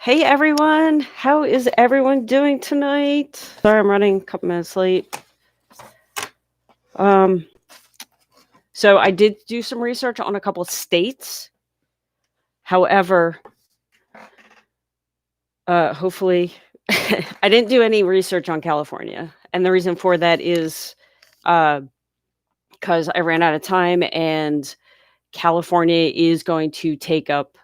Hey everyone, how is everyone doing tonight? Sorry, I'm running a couple minutes late. Um, so I did do some research on a couple of states. However, hopefully, I didn't do any research on California, and the reason for that is because I ran out of time, and California is going to take up.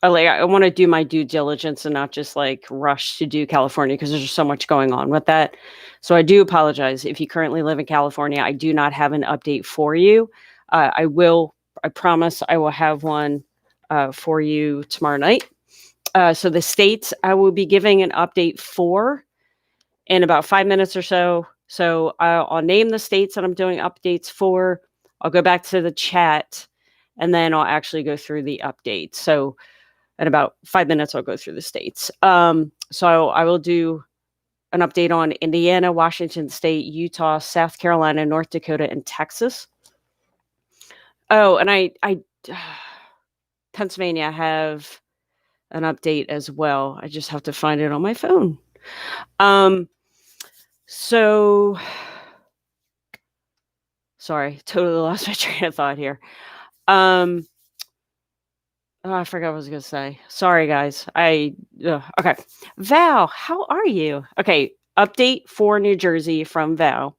I want to do my due diligence and not just like rush to do California because there's just so much going on with that. So I do apologize if you currently live in California. I do not have an update for you. I will. I promise I will have one for you tomorrow night. So the states I will be giving an update for in about 5 minutes or so. So I'll name the states that I'm doing updates for. I'll go back to the chat, and then I'll actually go through the updates. So in about 5 minutes, I'll go through the states. So I will do an update on Indiana, Washington State, Utah, South Carolina, North Dakota, and Texas. Oh, and I Pennsylvania, I have an update as well. I just have to find it on my phone. So sorry, totally lost my train of thought here. Oh, I forgot what I was gonna say. Sorry, guys. Okay. Val, how are you? Okay, update for New Jersey from Val.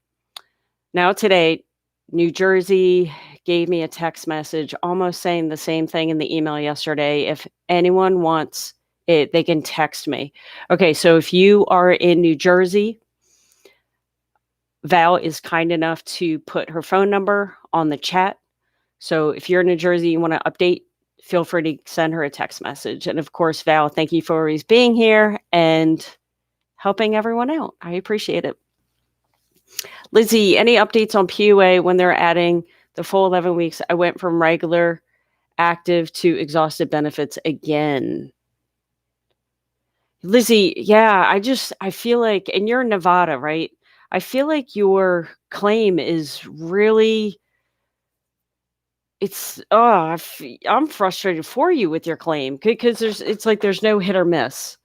Now today, New Jersey gave me a text message almost saying the same thing in the email yesterday. If anyone wants it, they can text me. Okay, so if you are in New Jersey, Val is kind enough to put her phone number on the chat. So if you're in New Jersey, you want to update, feel free to send her a text message. And of course, Val, thank you for always being here and helping everyone out. I appreciate it. Lizzie, any updates on PUA when they're adding the full 11 weeks? I went from regular active to exhausted benefits again. Lizzie, yeah, I feel like, and you're in Nevada, right? I feel like your claim is really I'm frustrated for you with your claim because it's like there's no hit or miss.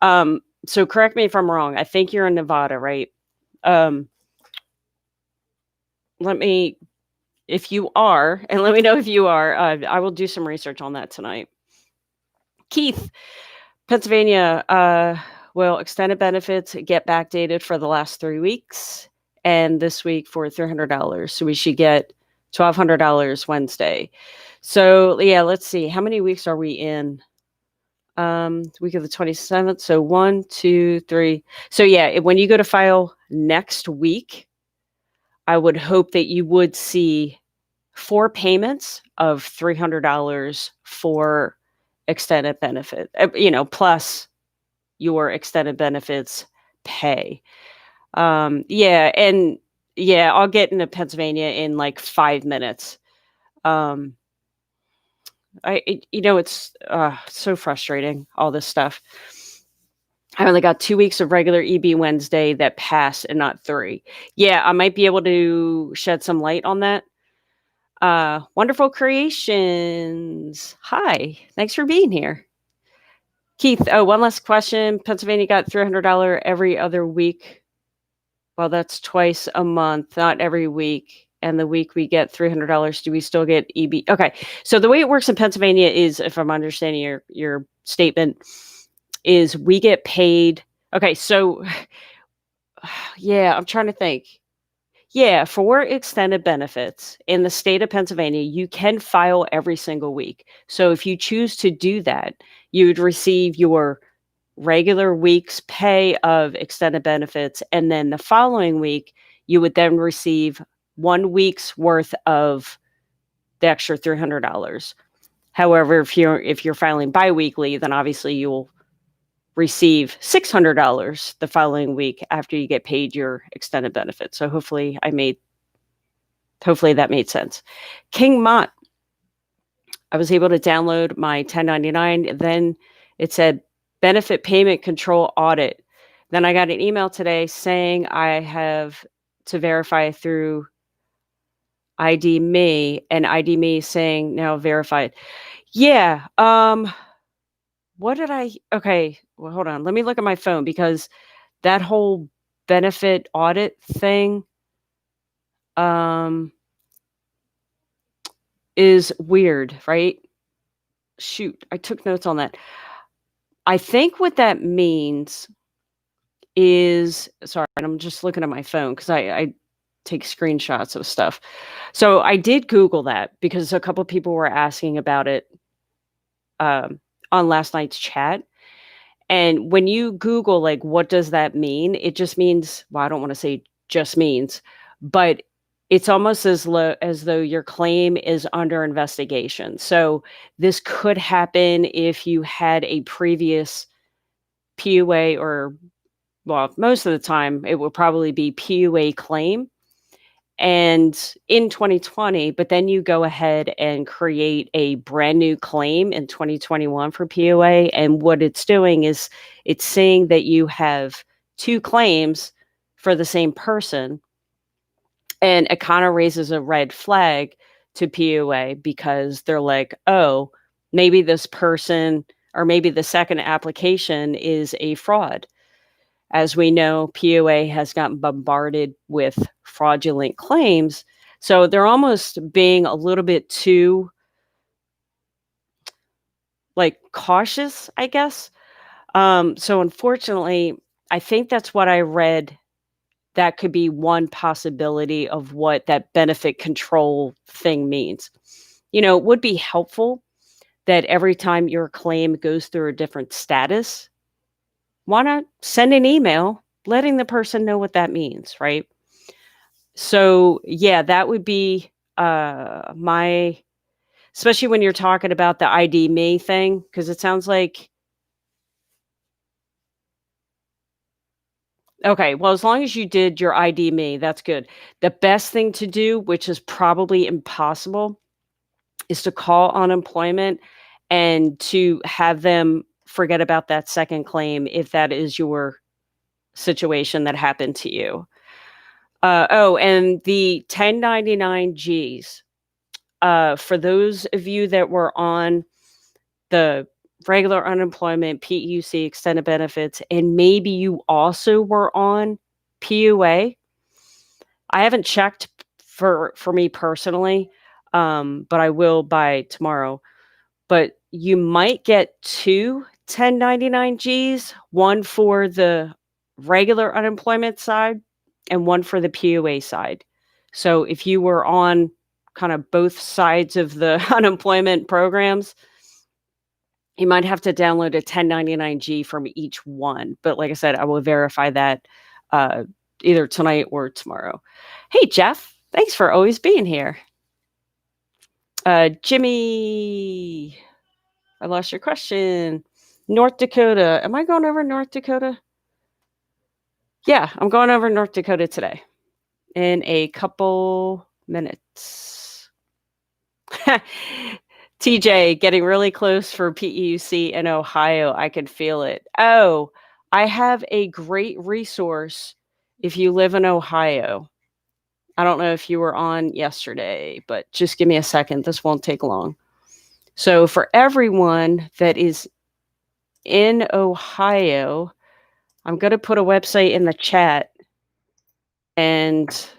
So correct me if I'm wrong. I think you're in Nevada, right? Let me, if you are, and let me know if you are. I will do some research on that tonight. Keith, Pennsylvania, will extended benefits get backdated for the last 3 weeks, and this week for $300. So we should get $1,200 Wednesday. So yeah, let's see. How many weeks are we in? Week of the 27th. So 1, 2, 3. So yeah, when you go to file next week, I would hope that you would see 4 payments of $300 for extended benefit, plus your extended benefits pay. Yeah, and yeah, I'll get into Pennsylvania in like 5 minutes. It's so frustrating, all this stuff. I only got 2 weeks of regular EB Wednesday that passed and not 3. Yeah, I might be able to shed some light on that. Wonderful Creations. Hi, thanks for being here. Keith, one last question. Pennsylvania got $300 every other week. Well, that's twice a month, not every week. And the week we get $300, do we still get EB? Okay, so the way it works in Pennsylvania is, if I'm understanding your statement, is we get paid. Okay, so yeah, I'm trying to think. Yeah, for extended benefits in the state of Pennsylvania, you can file every single week. So if you choose to do that, you would receive your regular week's pay of extended benefits. And then the following week, you would then receive 1 week's worth of the extra $300. However, if you're filing biweekly, then obviously you will receive $600 the following week after you get paid your extended benefits. So hopefully that made sense. King Mott, I was able to download my 1099. Then it said benefit payment control audit. Then I got an email today saying I have to verify through ID Me, and ID Me saying now verified. Yeah. what did I okay, well, hold on. Let me look at my phone because that whole benefit audit thing, um, is weird, right? Shoot, I took notes on that. I think what that means is sorry, I'm just looking at my phone because I take screenshots of stuff. So I did Google that because a couple people were asking about it um, on last night's chat. And when you Google, like, what does that mean? It just means, well, I don't want to say just means, but it's almost as though your claim is under investigation. So this could happen if you had a previous PUA or, well, most of the time it will probably be PUA claim and in 2020, but then you go ahead and create a brand new claim in 2021 for POA. And what it's doing is it's saying that you have two claims for the same person. And it kind of raises a red flag to POA because they're like, oh, maybe this person or maybe the second application is a fraud. As we know, PUA has gotten bombarded with fraudulent claims. So they're almost being a little bit too like cautious, I guess. So unfortunately, I think that's what I read. That could be one possibility of what that benefit control thing means. It would be helpful that every time your claim goes through a different status, why not send an email letting the person know what that means, right? So, yeah, that would be, my especially when you're talking about the ID me thing, because it sounds like okay, well, as long as you did your ID me, that's good. The best thing to do, which is probably impossible, is to call unemployment and to have them forget about that second claim if that is your situation that happened to you. Oh, and the 1099 Gs. For those of you that were on the regular unemployment, PEUC, extended benefits, and maybe you also were on PUA. I haven't checked for me personally, but I will by tomorrow. But you might get two 1099 Gs, one for the regular unemployment side and one for the PUA side. So if you were on kind of both sides of the unemployment programs, you might have to download a 1099 G from each one. But like I said, I will verify that uh, either tonight or tomorrow. Hey, Jeff, thanks for always being here. Jimmy, I lost your question. North Dakota. Am I going over North Dakota? Yeah, I'm going over North Dakota today in a couple minutes. TJ, getting really close for PEUC in Ohio. I could feel it. Oh, I have a great resource if you live in Ohio. I don't know if you were on yesterday, but just give me a second. This won't take long. So, for everyone that is in Ohio, I'm going to put a website in the chat and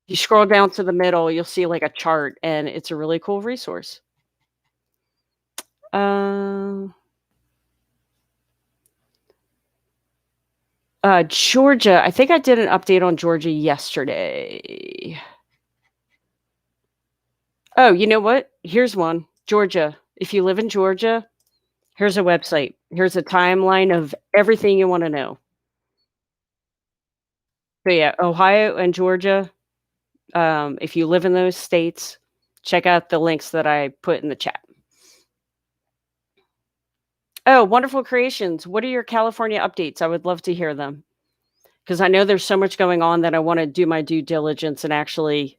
you scroll down to the middle, you'll see like a chart and it's a really cool resource. Georgia, I think I did an update on Georgia yesterday. Oh, you know what? Here's one. Georgia. If you live in Georgia, here's a website. Here's a timeline of everything you want to know. So yeah, Ohio and Georgia. If you live in those states, check out the links that I put in the chat. Oh, wonderful creations. What are your California updates? I would love to hear them. Because I know there's so much going on that I want to do my due diligence and actually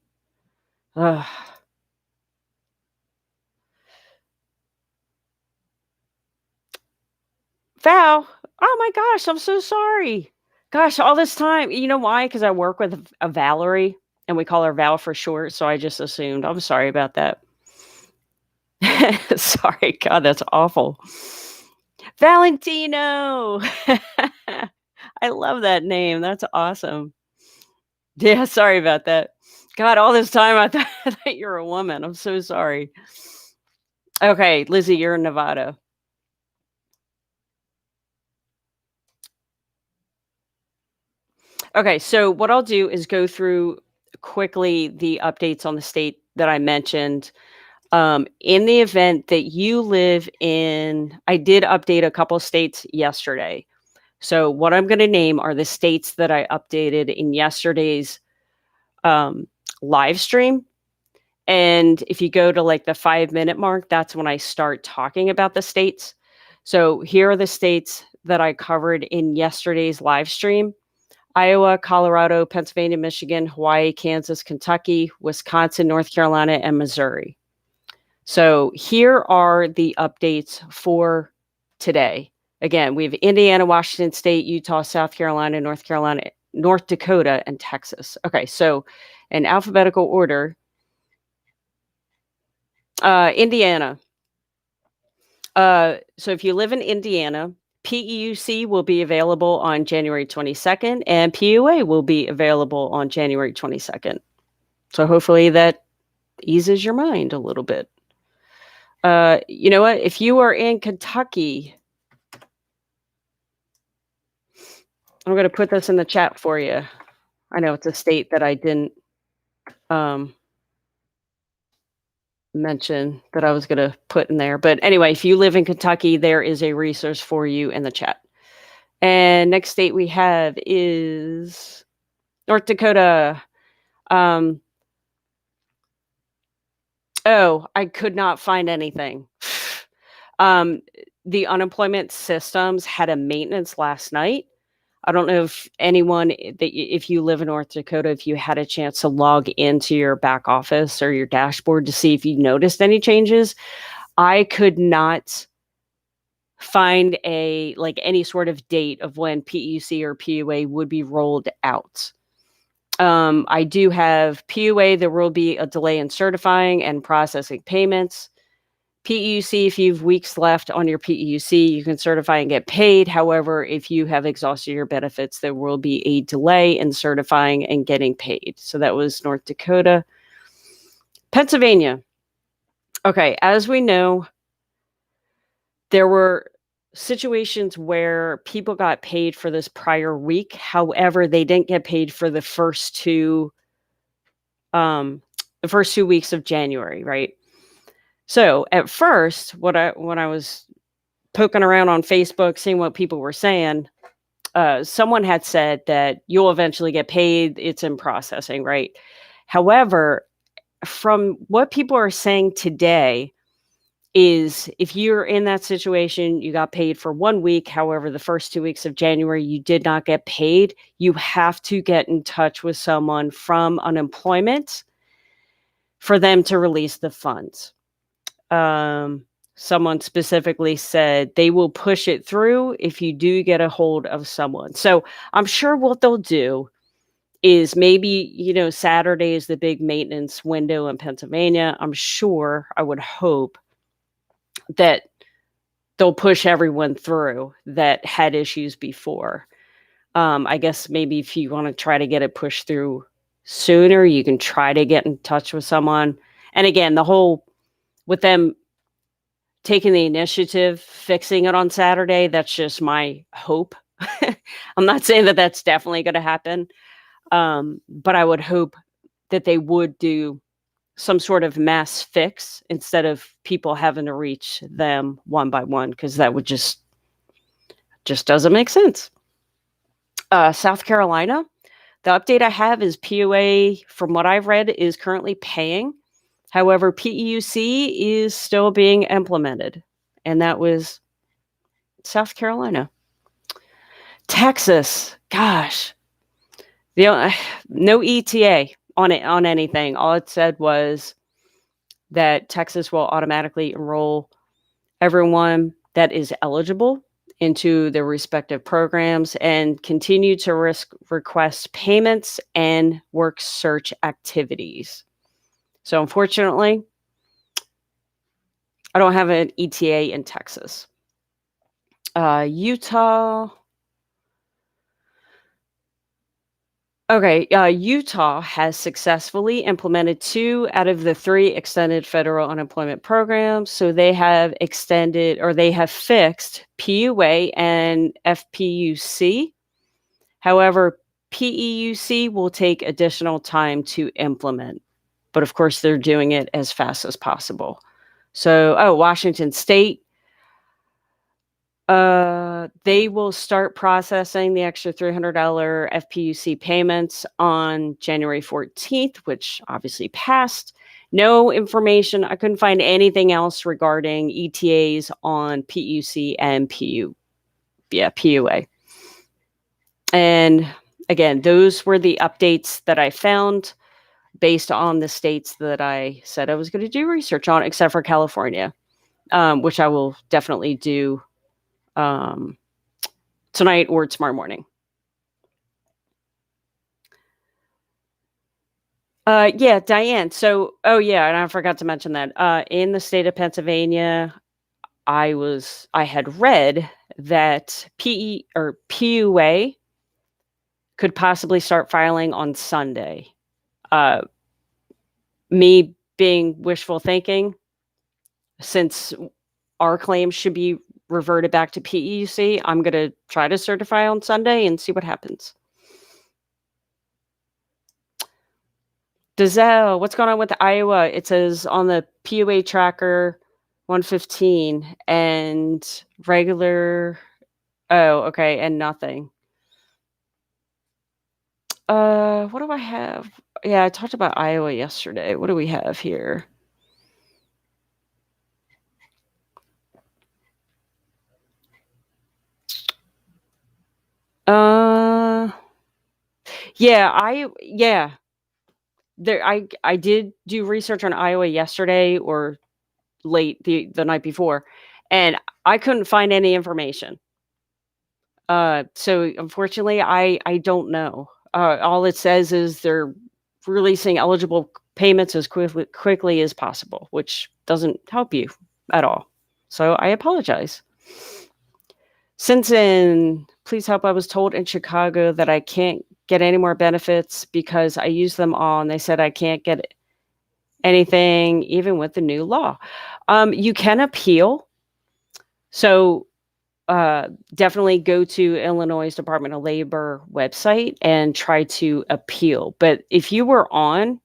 Val, oh my gosh, I'm so sorry. Gosh, all this time. You know why? Because I work with a Valerie and we call her Val for short. So I just assumed. I'm sorry about that. Sorry. God, that's awful. Valentino. I love that name. That's awesome. Yeah, sorry about that. God, all this time I thought that you're a woman. I'm so sorry. Okay, Lizzie, you're in Nevada. Okay, so what I'll do is go through quickly the updates on the state that I mentioned. In the event that you live in, I did update a couple states yesterday. So what I'm going to name are the states that I updated in yesterday's um, live stream. And if you go to like the 5 minute mark, that's when I start talking about the states. So here are the states that I covered in yesterday's live stream: Iowa, Colorado, Pennsylvania, Michigan, Hawaii, Kansas, Kentucky, Wisconsin, North Carolina, and Missouri. So here are the updates for today. Again, we have Indiana, Washington State, Utah, South Carolina, North Carolina, North Dakota, and Texas. Okay, so in alphabetical order, Indiana. So if you live in Indiana, PEUC will be available on January 22nd, and PUA will be available on January 22nd. So hopefully that eases your mind a little bit. You know what? If you are in Kentucky, I'm going to put this in the chat for you. I know it's a state that I didn't um, mention that I was going to put in there. But anyway, if you live in Kentucky, there is a resource for you in the chat. And next state we have is North Dakota. Oh, I could not find anything. Um, the unemployment systems had a maintenance last night. I don't know if anyone if you live in North Dakota, if you had a chance to log into your back office or your dashboard to see if you noticed any changes. I could not find any sort of date of when PEC or PUA would be rolled out. I do have PUA. There will be a delay in certifying and processing payments. PEUC, if you have weeks left on your PEUC, you can certify and get paid. However, if you have exhausted your benefits, there will be a delay in certifying and getting paid. So that was North Dakota. Pennsylvania. Okay, as we know, there were situations where people got paid for this prior week. However, they didn't get paid for the first two weeks of January, right? So at first, when I was poking around on Facebook, seeing what people were saying, someone had said that you'll eventually get paid. It's in processing, right? However, from what people are saying today is if you're in that situation, you got paid for 1 week. However, the first 2 weeks of January, you did not get paid. You have to get in touch with someone from unemployment for them to release the funds. Someone specifically said they will push it through if you do get a hold of someone. So I'm sure what they'll do is maybe, Saturday is the big maintenance window in Pennsylvania. I'm sure, I would hope that they'll push everyone through that had issues before. I guess maybe if you want to try to get it pushed through sooner, you can try to get in touch with someone. And again, the whole with them taking the initiative, fixing it on Saturday, that's just my hope. I'm not saying that that's definitely going to happen, but I would hope that they would do some sort of mass fix instead of people having to reach them one by one, because that would just doesn't make sense. South Carolina, the update I have is PUA, from what I've read, is currently paying. However, PEUC is still being implemented, and that was South Carolina. Texas, gosh, no ETA on anything. All it said was that Texas will automatically enroll everyone that is eligible into their respective programs and continue to request payments and work search activities. So unfortunately, I don't have an ETA in Texas. Utah. Okay, Utah has successfully implemented 2 out of the 3 extended federal unemployment programs. So they have extended or they have fixed PUA and FPUC. However, PEUC will take additional time to implement. But of course, they're doing it as fast as possible. So, Washington State, they will start processing the extra $300 FPUC payments on January 14th, which obviously passed. No information. I couldn't find anything else regarding ETAs on PUC and PUA. And again, those were the updates that I found based on the states that I said I was going to do research on, except for California, which I will definitely do tonight or tomorrow morning. Yeah, Diane. So, and I forgot to mention that in the state of Pennsylvania, I had read that PUA could possibly start filing on Sunday. Me being wishful thinking, since our claims should be reverted back to PEUC, I'm going to try to certify on Sunday and see what happens. What's going on with Iowa? It says on the PUA tracker 115 and regular. Oh, okay, and nothing. What do I have? Yeah, I talked about Iowa yesterday. What do we have here? Yeah. I did do research on Iowa yesterday or late the night before, and I couldn't find any information. So unfortunately, I don't know. All it says is they're releasing eligible payments as quickly as possible, which doesn't help you at all. So I apologize. Please help. I was told in Chicago that I can't get any more benefits because I use them all, and they said I can't get anything even with the new law. You can appeal. So definitely go to Illinois Department of Labor website and try to appeal. But if you were on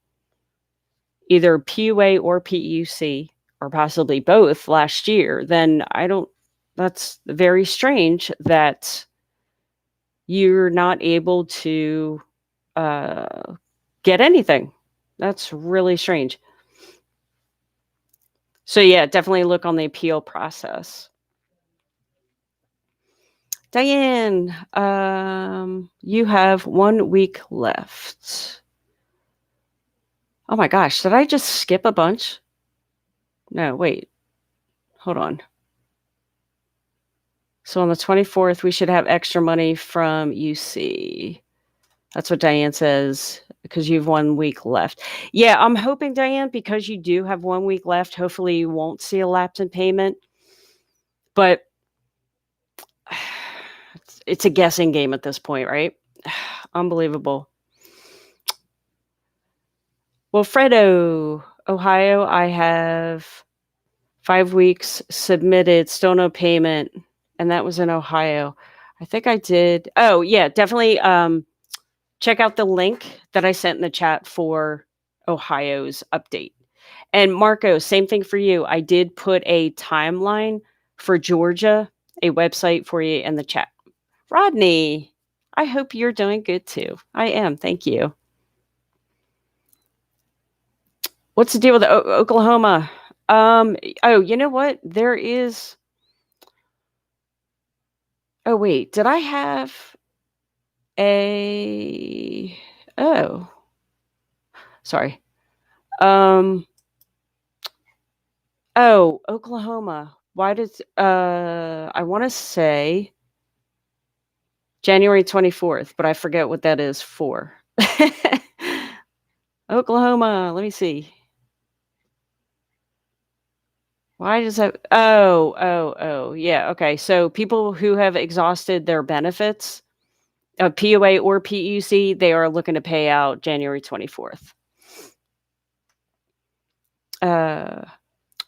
either PUA or PEUC, or possibly both last year, then that's very strange that you're not able to get anything. That's really strange. So yeah, definitely look on the appeal process. Diane, you have 1 week left. Oh my gosh, did I just skip a bunch? No, wait. Hold on. So on the 24th, we should have extra money from UC. That's what Diane says, because you have 1 week left. Yeah, I'm hoping, Diane, because you do have 1 week left, hopefully you won't see a lapse in payment. But it's a guessing game at this point, right? Unbelievable. Well, Fredo, Ohio, I have 5 weeks submitted, still no payment. And that was in Ohio. I think I did. Oh, yeah, definitely check out the link that I sent in the chat for Ohio's update. And Marco, same thing for you. I did put a timeline for Georgia, a website for you in the chat. Rodney, I hope you're doing good too. I am. Thank you. What's the deal with Oklahoma? You know what? There is. Oh, wait. Did I have a. Oh. Sorry. Oklahoma. Why does. I want to say January 24th, but I forget what that is for. Oklahoma. Let me see. Why does that oh, yeah, okay, so people who have exhausted their benefits, PUA or PUC, they are looking to pay out January 24th. Uh,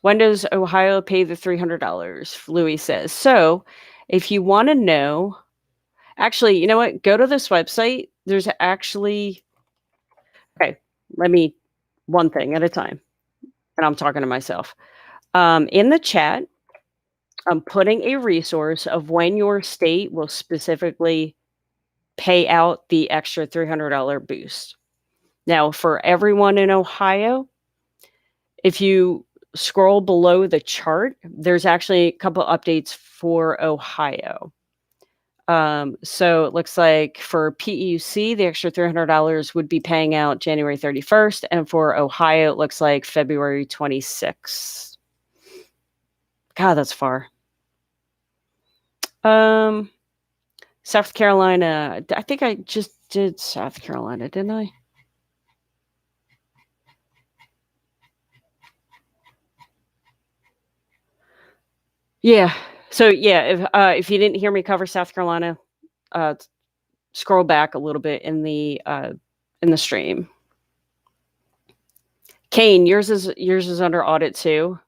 when does Ohio pay the $300? Louis says. So, if you wanna know actually, you know what? Go to this website. There's actually okay, let me one thing at a time, and I'm talking to myself. In the chat, I'm putting a resource of when your state will specifically pay out the extra $300 boost. Now, for everyone in Ohio, if you scroll below the chart, there's actually a couple updates for Ohio. So it looks like for PEUC, the extra $300 would be paying out January 31st, and for Ohio, it looks like February 26th. God, that's far. South Carolina. I think I just did South Carolina, didn't I? Yeah. So yeah, if you didn't hear me cover South Carolina, scroll back a little bit in the stream. Kane, yours is under audit too.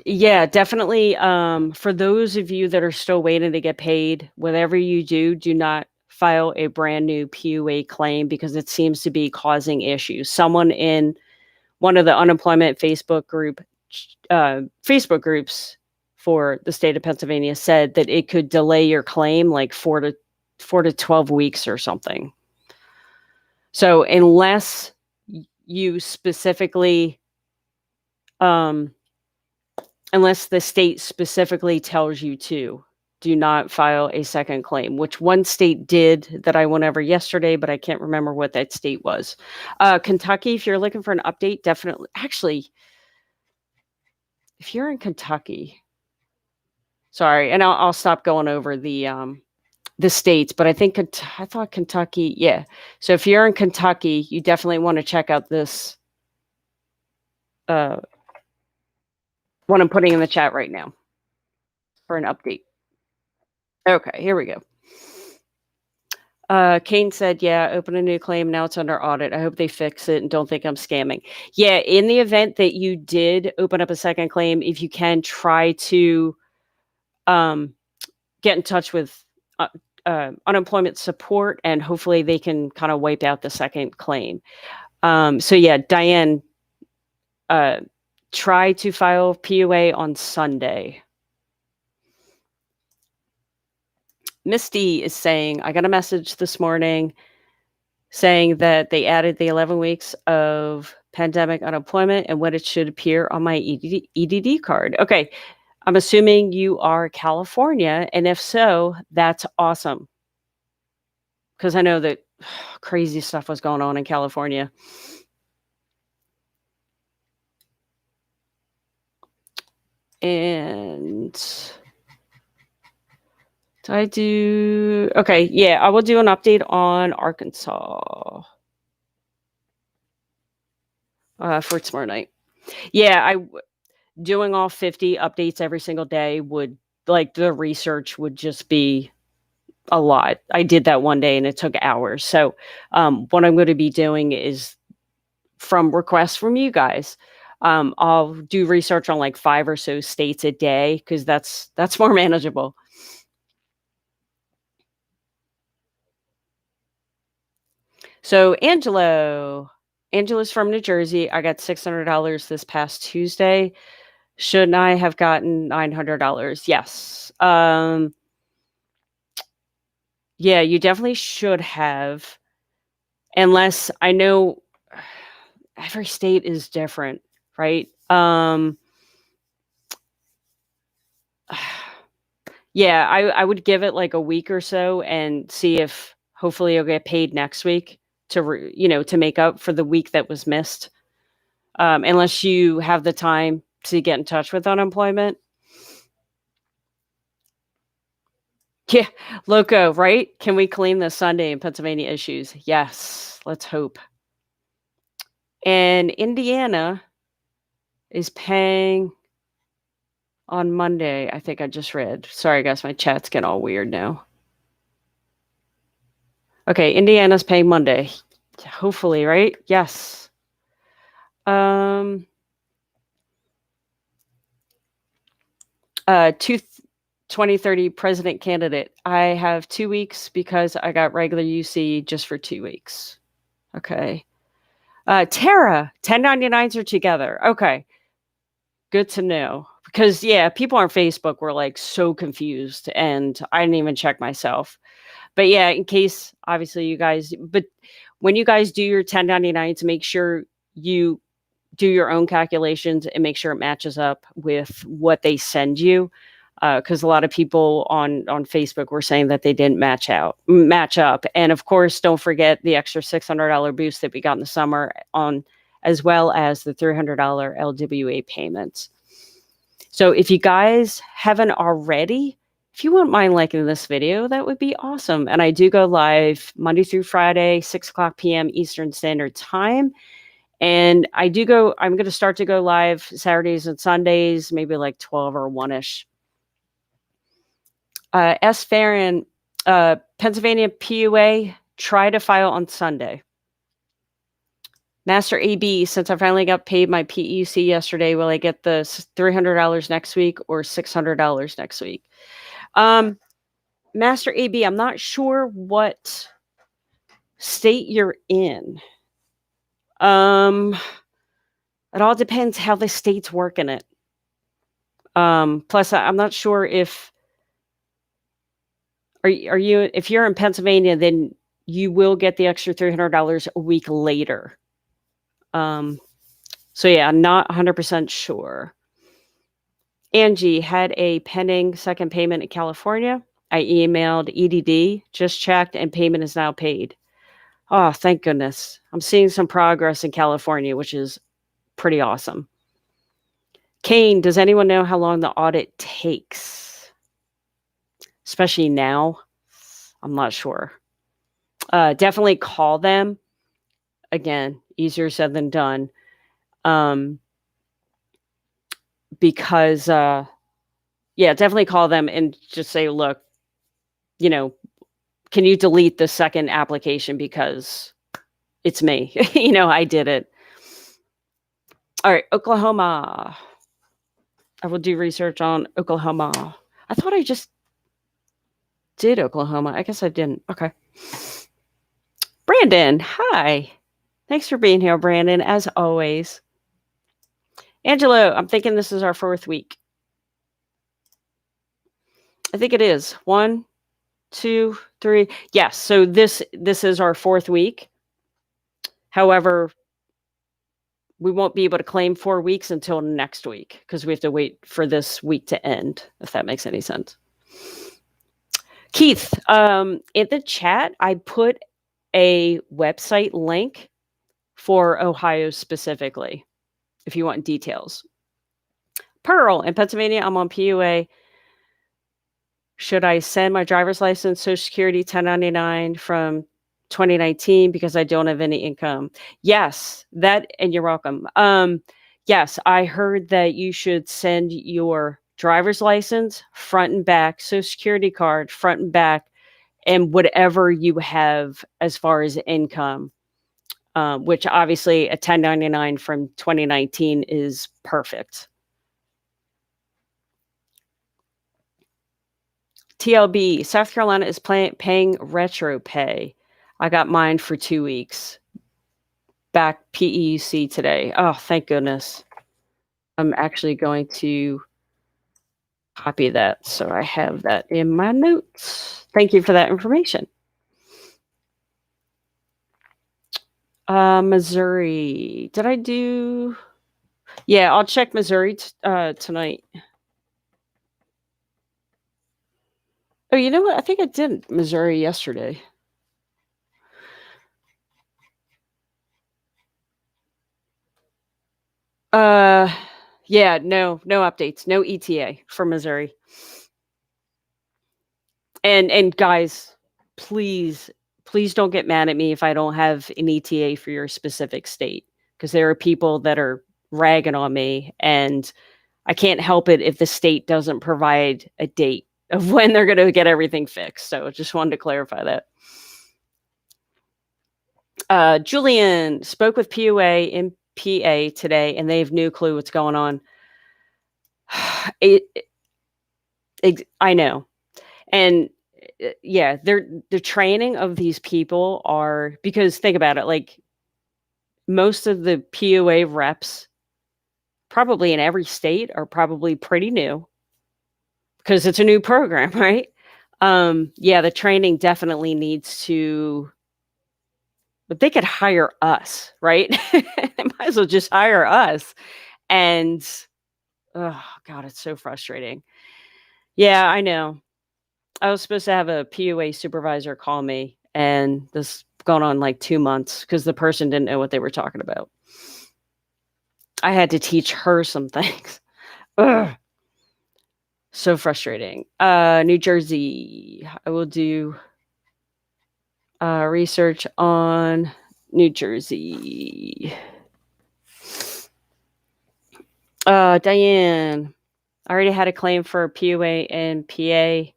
Yeah, definitely. For those of you that are still waiting to get paid, whatever you do, do not file a brand new PUA claim because it seems to be causing issues. Someone in one of the unemployment Facebook groups for the state of Pennsylvania said that it could delay your claim like 4 to 12 weeks or something. So unless you specifically, unless the state specifically tells you to, do not file a second claim, which one state did that I went over yesterday, but I can't remember what that state was. Kentucky, if you're looking for an update, definitely. Actually, if you're in Kentucky, sorry, and I'll stop going over the states, but I think I thought Kentucky, yeah. So if you're in Kentucky, you definitely want to check out this uh, one I'm putting in the chat right now for an update. Okay, here we go. Kane said, "Yeah, open a new claim. Now it's under audit. I hope they fix it and don't think I'm scamming." Yeah, in the event that you did open up a second claim, if you can try to um, get in touch with unemployment support, and hopefully they can kind of wipe out the second claim. So yeah, Diane, try to file PUA on Sunday. Misty is saying, I got a message this morning saying that they added the 11 weeks of pandemic unemployment and what it should appear on my EDD card. Okay, I'm assuming you are California, and if so, that's awesome. Because I know that crazy stuff was going on in California. And did I do okay, yeah, I will do an update on Arkansas for tomorrow night. Yeah, doing all 50 updates every single day would like the research would just be a lot. I did that one day and it took hours. So what I'm going to be doing is from requests from you guys. I'll do research on like 5 or so states a day because that's more manageable. So Angela's from New Jersey. I got $600 this past Tuesday. Shouldn't I have gotten $900? Yes. Yeah, you definitely should have. Unless I know every state is different, right? Yeah, I would give it like a week or so and see if hopefully you'll get paid next week to make up for the week that was missed. Unless you have the time to get in touch with unemployment. Yeah, Loco, right? Can we clean this Sunday in Pennsylvania issues? Yes, let's hope. And Indiana, is paying on Monday. I think I just read. Sorry, guys, my chat's getting all weird now. Okay, Indiana's paying Monday. Hopefully, right? Yes. 2030 president candidate. I have 2 weeks because I got regular UC just for 2 weeks. Okay. Tara, 1099s are together. Okay. Good to know. Because yeah, people on Facebook were like so confused and I didn't even check myself. But yeah, in case obviously you guys, but when you guys do your 1099s, make sure you do your own calculations and make sure it matches up with what they send you. Because a lot of people on Facebook were saying that they didn't match up, and of course, don't forget the extra $600 boost that we got in the summer on, as well as the $300 LWA payments. So if you guys haven't already, if you wouldn't mind liking this video, that would be awesome. And I do go live Monday through Friday, 6:00 p.m. Eastern Standard Time. And I'm going to start to go live Saturdays and Sundays, maybe like 12 or 1-ish. S. Farron, Pennsylvania PUA, try to file on Sunday. Master AB, since I finally got paid my PEUC yesterday, will I get the $300 next week or $600 next week? Master AB, I'm not sure what state you're in. It all depends how the state's working it. Plus, I'm not sure if if you're in Pennsylvania, then you will get the extra $300 a week later. So yeah, I'm not 100% sure. Angie had a pending second payment in California. I emailed EDD, just checked, and payment is now paid. Oh, thank goodness. I'm seeing some progress in California, which is pretty awesome. Kane, does anyone know how long the audit takes? Especially now? I'm not sure. Definitely call them. Again, easier said than done. Because, yeah, definitely call them and just say, look, can you delete the second application because it's me? I did it. All right, Oklahoma. I will do research on Oklahoma. I thought I just did Oklahoma. I guess I didn't. Okay. Brandon, hi. Thanks for being here, Brandon, as always. Angelo, I'm thinking this is our 4th week. I think it is. 1, 2, 3. Yes, so this is our 4th week. However, we won't be able to claim 4 weeks until next week because we have to wait for this week to end, if that makes any sense. Keith, in the chat, I put a website link for Ohio specifically, if you want details. Pearl, in Pennsylvania, I'm on PUA. Should I send my driver's license, Social Security, 1099 from 2019 because I don't have any income? Yes, and you're welcome. Yes, I heard that you should send your driver's license front and back, Social Security card front and back, and whatever you have as far as income, which obviously a 1099 from 2019 is perfect. TLB, South Carolina is paying retro pay. I got mine for 2 weeks. Back PEUC today. Oh, thank goodness. I'm actually going to copy that so I have that in my notes. Thank you for that information. Missouri. Did I do? Yeah, I'll check Missouri tonight. Oh, you know what? I think I did Missouri yesterday. Yeah, no updates, no ETA for Missouri. And guys, please don't get mad at me if I don't have an ETA for your specific state, because there are people that are ragging on me, and I can't help it if the state doesn't provide a date of when they're going to get everything fixed. So just wanted to clarify that. Julian spoke with PUA in PA today, and they have no clue what's going on. I know. And yeah, the training of these people are, because think about it, like most of the PUA reps probably in every state are probably pretty new because it's a new program, right? Yeah, the training definitely needs to, but they could hire us, right? They might as well just hire us. And oh God, it's so frustrating. Yeah, I know. I was supposed to have a PUA supervisor call me, and this gone on like 2 months because the person didn't know what they were talking about. I had to teach her some things. Ugh. So frustrating. New Jersey. I will do research on New Jersey. Diane. I already had a claim for PUA and PA.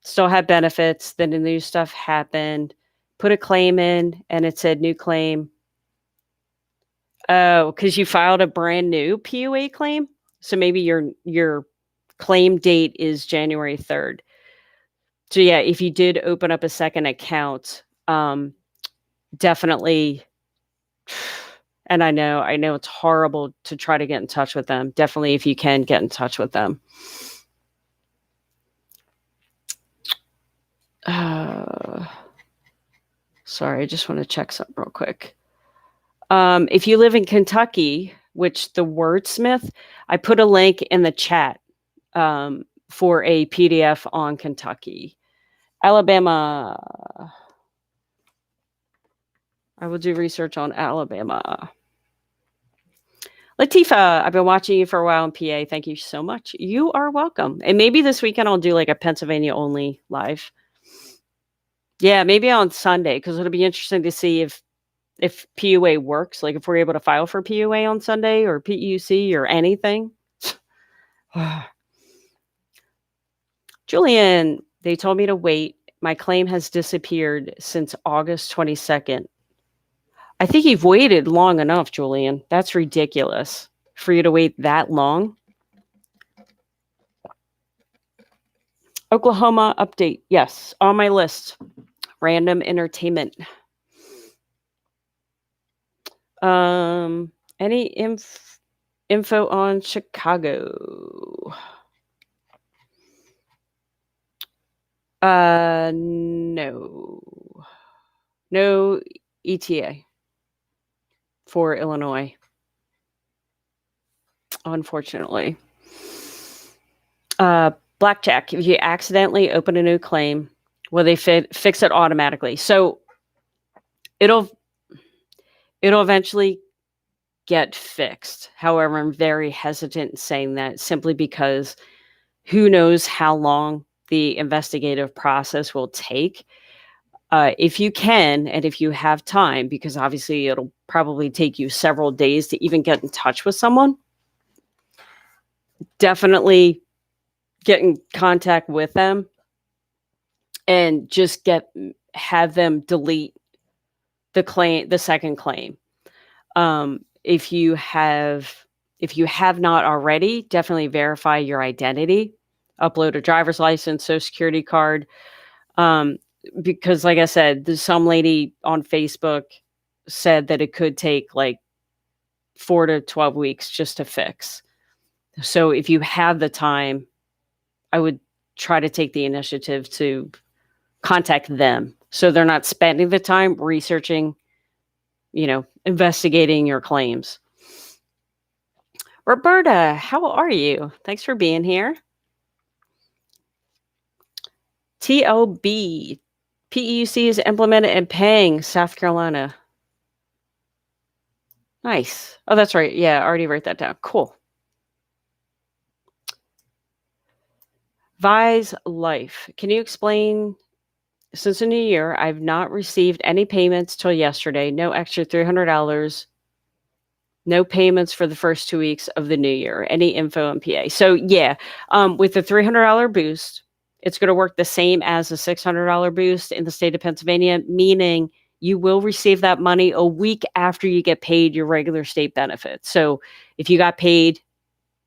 Still had benefits. Then the new stuff happened. Put a claim in, and it said new claim. Oh, because you filed a brand new PUA claim? So maybe your claim date is January 3rd. So yeah, if you did open up a second account, definitely, and I know it's horrible to try to get in touch with them. Definitely, if you can, get in touch with them. Sorry, I just want to check something real quick. If you live in Kentucky, which the wordsmith, I put a link in the chat for a PDF on Kentucky. Alabama. I will do research on Alabama. Latifa, I've been watching you for a while in PA. Thank you so much. You are welcome. And maybe this weekend I'll do like a Pennsylvania only live. Yeah, maybe on Sunday, because it'll be interesting to see if PUA works, like if we're able to file for PUA on Sunday or PEUC or anything. Julian, they told me to wait. My claim has disappeared since August 22nd. I think you've waited long enough, Julian. That's ridiculous for you to wait that long. Oklahoma update. Yes, on my list. Random entertainment. Any info on Chicago? No. No ETA for Illinois, unfortunately. Blackjack, if you accidentally open a new claim, will they fix it automatically? So it'll eventually get fixed. However, I'm very hesitant in saying that simply because who knows how long the investigative process will take. If you can, and if you have time, because obviously it'll probably take you several days to even get in touch with someone, definitely get in contact with them and just have them delete the second claim. If you have not already, definitely verify your identity, upload a driver's license, social security card. Because like I said, there's some lady on Facebook said that it could take like 4 to 12 weeks just to fix. So if you have the time, I would try to take the initiative to contact them so they're not spending the time researching, investigating your claims. Roberta, how are you? Thanks for being here. TLB, PEUC is implemented and paying South Carolina. Nice. Oh, that's right. Yeah, I already wrote that down. Cool. Vise Life. Can you explain? Since the new year, I've not received any payments till yesterday. No extra $300 No payments for the first 2 weeks of the new year. Any info on PA? So yeah, with the $300 boost, it's going to work the same as a $600 boost in the state of Pennsylvania, meaning you will receive that money a week after you get paid your regular state benefits. So if you got paid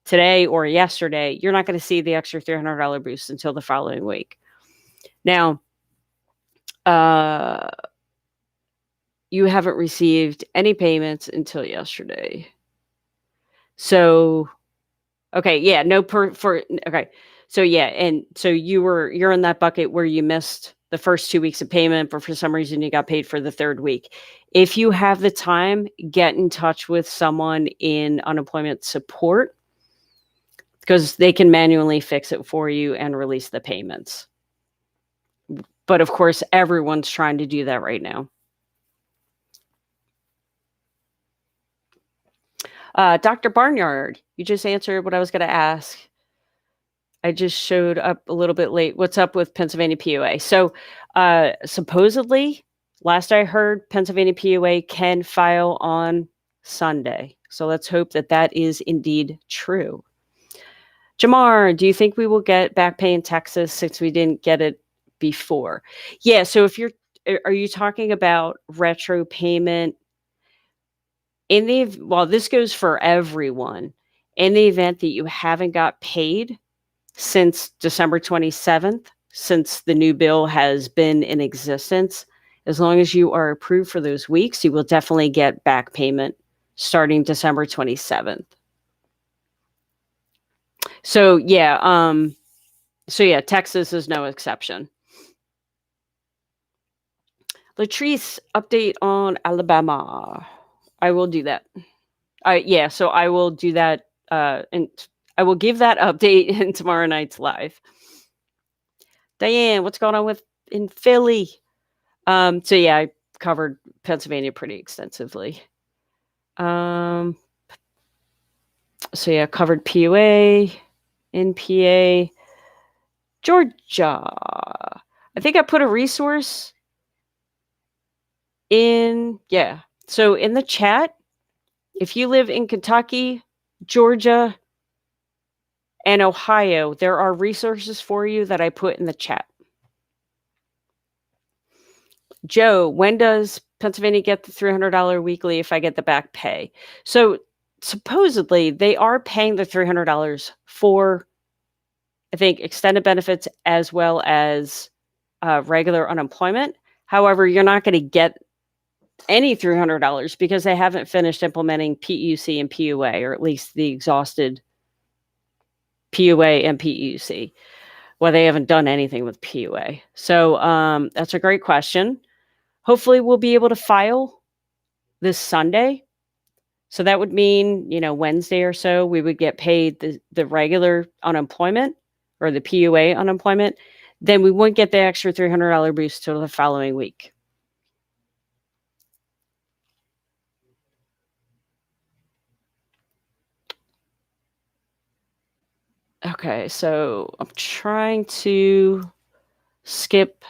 today or yesterday, you're not going to see the extra $300 boost until the following week. Now, you haven't received any payments until yesterday. So, okay, yeah, okay. So yeah, and so you're in that bucket where you missed the first 2 weeks of payment, but for some reason you got paid for the third week. If you have the time, get in touch with someone in unemployment support because they can manually fix it for you and release the payments. But of course, everyone's trying to do that right now. Dr. Barnyard, you just answered what I was going to ask. I just showed up a little bit late. What's up with Pennsylvania PUA? So supposedly, last I heard, Pennsylvania PUA can file on Sunday. So let's hope that that is indeed true. Jamar, do you think we will get back pay in Texas since we didn't get it before? Yeah, so are you talking about retro payment? Well, this goes for everyone. In the event that you haven't got paid since December 27th, since the new bill has been in existence, as long as you are approved for those weeks, you will definitely get back payment starting December 27th. So yeah, Texas is no exception. Latrice, update on Alabama. I will do that. So I will do that, and I will give that update in tomorrow night's live. Diane, what's going on in Philly? So yeah, I covered Pennsylvania pretty extensively. So yeah, covered PUA, NPA, Georgia. I think I put a resource in, yeah. So in the chat, if you live in Kentucky, Georgia, and Ohio, there are resources for you that I put in the chat. Joe, when does Pennsylvania get the $300 weekly if I get the back pay? So supposedly they are paying the $300 for, I think, extended benefits as well as regular unemployment. However, you're not going to get any $300 because they haven't finished implementing PEUC and PUA, or at least the exhausted PUA and PEUC. Well, they haven't done anything with PUA. So that's a great question. Hopefully we'll be able to file this Sunday. So that would mean, Wednesday or so, we would get paid the regular unemployment or the PUA unemployment. Then we wouldn't get the extra $300 boost till the following week. Okay, so I'm trying to skip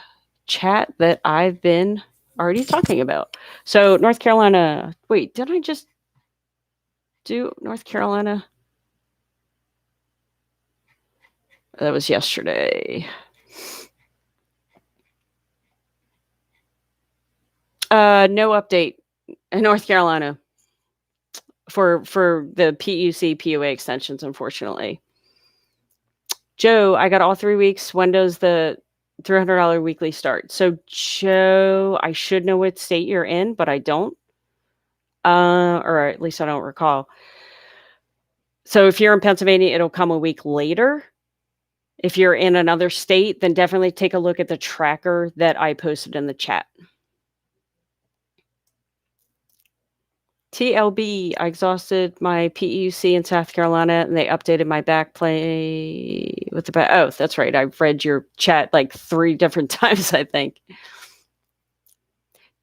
chat that I've been already talking about. So North Carolina, wait, did I just do North Carolina? That was yesterday. No update in North Carolina for the PUC PUA extensions, unfortunately. Joe, I got all 3 weeks. When does the $300 weekly start? So Joe, I should know what state you're in, but I don't. Or at least I don't recall. So if you're in Pennsylvania, it'll come a week later. If you're in another state, then definitely take a look at the tracker that I posted in the chat. TLB, I exhausted my PEUC in South Carolina, and they updated my back play with the back. Oh, that's right. I've read your chat like 3 different times, I think.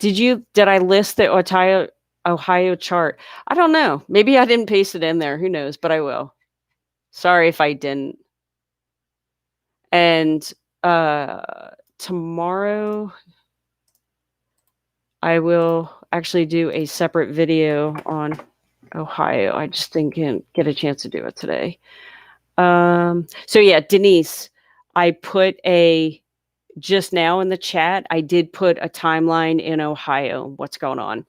Did I list the Ohio chart? I don't know. Maybe I didn't paste it in there. Who knows? But I will. Sorry if I didn't. And tomorrow I will actually do a separate video on Ohio. I just didn't get a chance to do it today. So yeah, Denise, I put just now in the chat, I did put a timeline in Ohio. What's going on?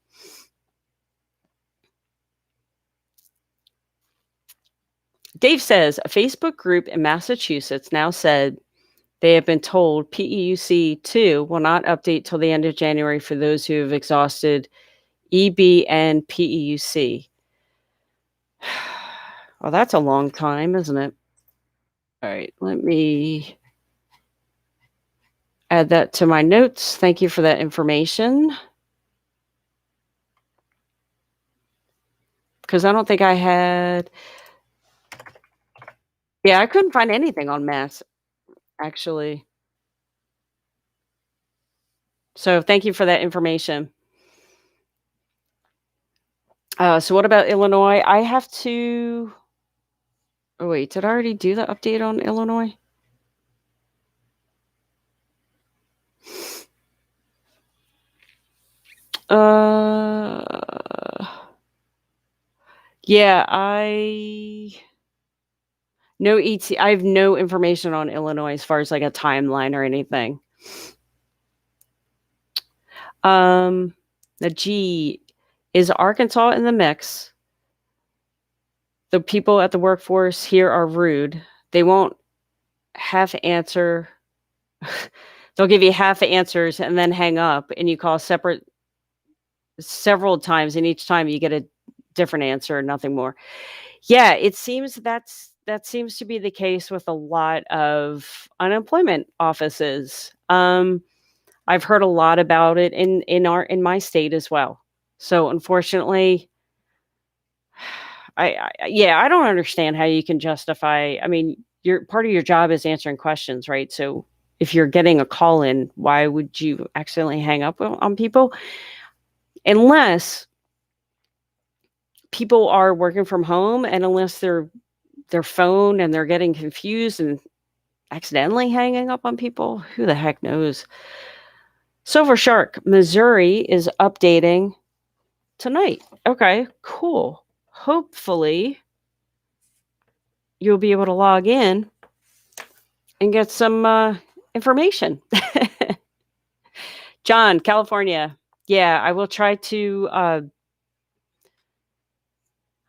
Dave says a Facebook group in Massachusetts now said they have been told PEUC 2 will not update till the end of January for those who have exhausted EB and PEUC. Well, that's a long time, isn't it? All right, let me add that to my notes. Thank you for that information. Because I don't think I had. Yeah, I couldn't find anything on Mass, actually. So thank you for that information. So what about Illinois? I have to. Oh, wait, did I already do the update on Illinois? Yeah, no ET. I have no information on Illinois as far as like a timeline or anything. The G is Arkansas in the mix. The people at the workforce here are rude. They won't half answer. They'll give you half answers and then hang up, and you call several times, and each time you get a different answer, nothing more. Yeah, it seems that seems to be the case with a lot of unemployment offices. I've heard a lot about it in my state as well. So unfortunately, I don't understand how you can justify. I mean, your part of your job is answering questions, right? So if you're getting a call in, why would you accidentally hang up on people? Unless people are working from home, and unless their phone and they're getting confused and accidentally hanging up on people, who the heck knows? Silver Shark, Missouri is updating tonight. Okay, cool. Hopefully you'll be able to log in and get some information. John, California. Yeah, I will try to.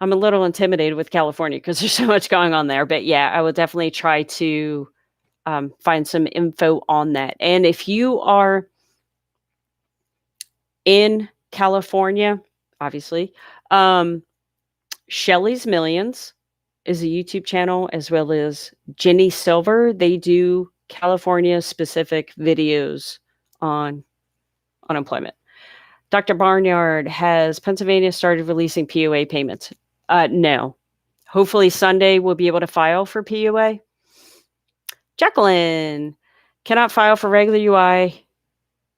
I'm a little intimidated with California because there's so much going on there. But yeah, I will definitely try to find some info on that. And if you are in California, obviously, Shelly's Millions is a YouTube channel, as well as Jenny Silver. They do California specific videos on unemployment. Dr. Barnyard, has Pennsylvania started releasing PUA payments? No. Hopefully Sunday we'll be able to file for PUA. Jacqueline, cannot file for regular UI.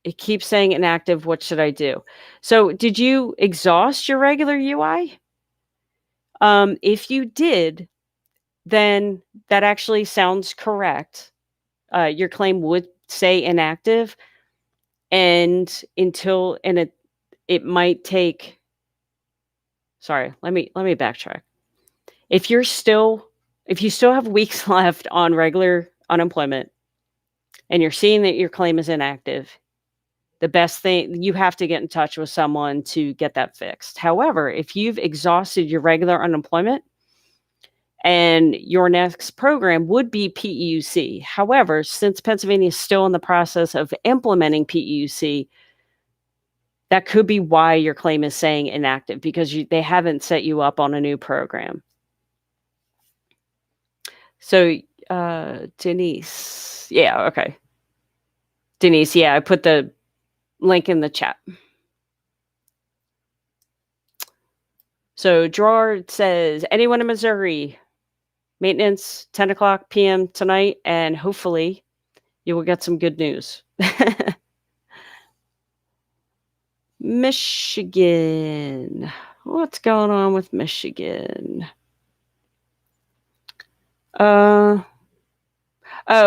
It keeps saying inactive. What should I do? So did you exhaust your regular UI? If you did, then that actually sounds correct. Your claim would say inactive, and it might take. Sorry, let me backtrack. If you still have weeks left on regular unemployment, and you're seeing that your claim is inactive, the best thing, you have to get in touch with someone to get that fixed. However, if you've exhausted your regular unemployment, and your next program would be PEUC. However, since Pennsylvania is still in the process of implementing PEUC, that could be why your claim is saying inactive, because they haven't set you up on a new program. So, Denise. Yeah, okay. Denise, yeah, I put the link in the chat. So, Gerard says, anyone in Missouri, maintenance, 10 o'clock p.m. tonight, and hopefully you will get some good news. Michigan. What's going on with Michigan?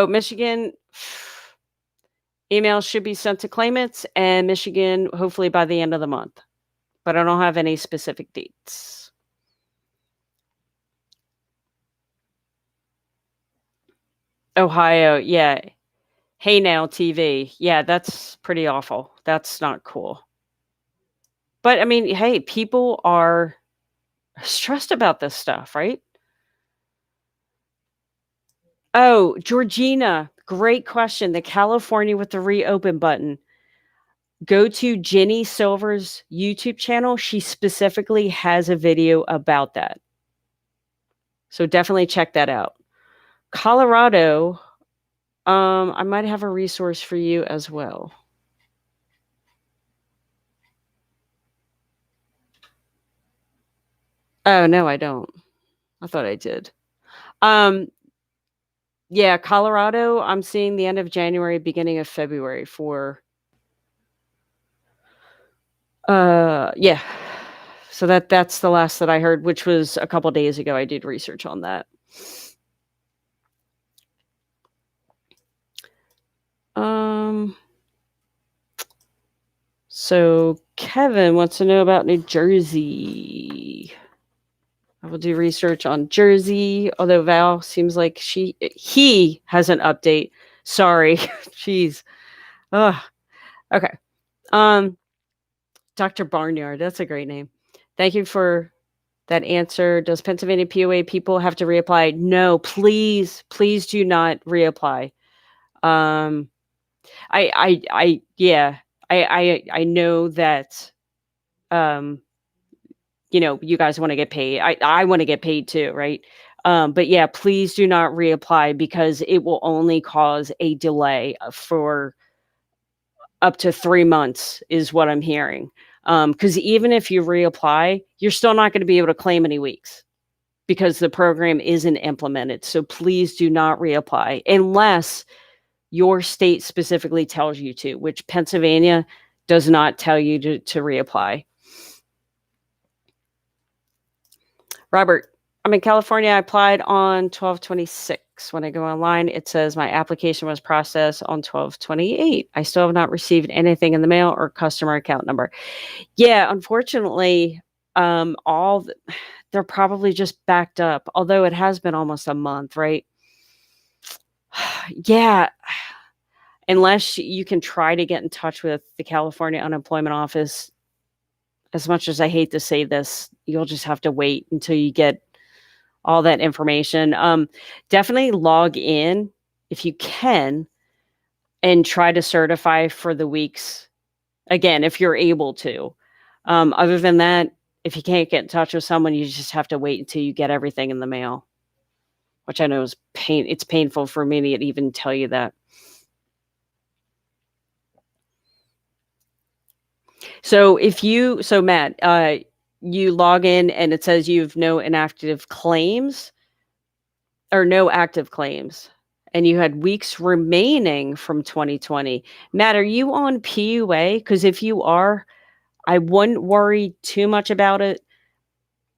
Michigan. Emails should be sent to claimants, and Michigan hopefully by the end of the month. But I don't have any specific dates. Ohio, yeah. Hey Now TV. Yeah, that's pretty awful. That's not cool. But I mean, hey, people are stressed about this stuff, right? Oh, Georgina, great question. The California with the reopen button. Go to Jenny Silver's YouTube channel. She specifically has a video about that. So definitely check that out. Colorado, I might have a resource for you as well. Oh, no, I don't. I thought I did. Um, yeah, Colorado, I'm seeing the end of January, beginning of February for yeah. So that's the last that I heard, which was a couple days ago. I did research on that. Um so Kevin wants to know about New Jersey. I will do research on Jersey, although Val seems like he has an update. Sorry. Jeez. Ugh. Okay. Um Dr. Barnyard, that's a great name. Thank you for that answer. Does Pennsylvania PUA people have to reapply? No, please, please do not reapply. Um, yeah, I know that, um, you guys want to get paid. I want to get paid too, right? But yeah, please do not reapply because it will only cause a delay for up to 3 months, is what I'm hearing. Because even if you reapply, you're still not going to be able to claim any weeks because the program isn't implemented. So please do not reapply unless your state specifically tells you to, which Pennsylvania does not tell you to reapply. Robert, I'm in California. I applied on 12/26. When I go online, it says my application was processed on 12/28. I still have not received anything in the mail or customer account number. Yeah, unfortunately, they're probably just backed up, although it has been almost a month, right? Yeah, unless you can try to get in touch with the California Unemployment Office, as much as I hate to say this, you'll just have to wait until you get all that information. Definitely log in if you can and try to certify for the weeks again, if you're able to. Other than that, if you can't get in touch with someone, you just have to wait until you get everything in the mail, which I know is it's painful for me to even tell you that. So Matt, you log in and it says you've no inactive claims or no active claims, and you had weeks remaining from 2020. Matt, are you on PUA? Because if you are, I wouldn't worry too much about it.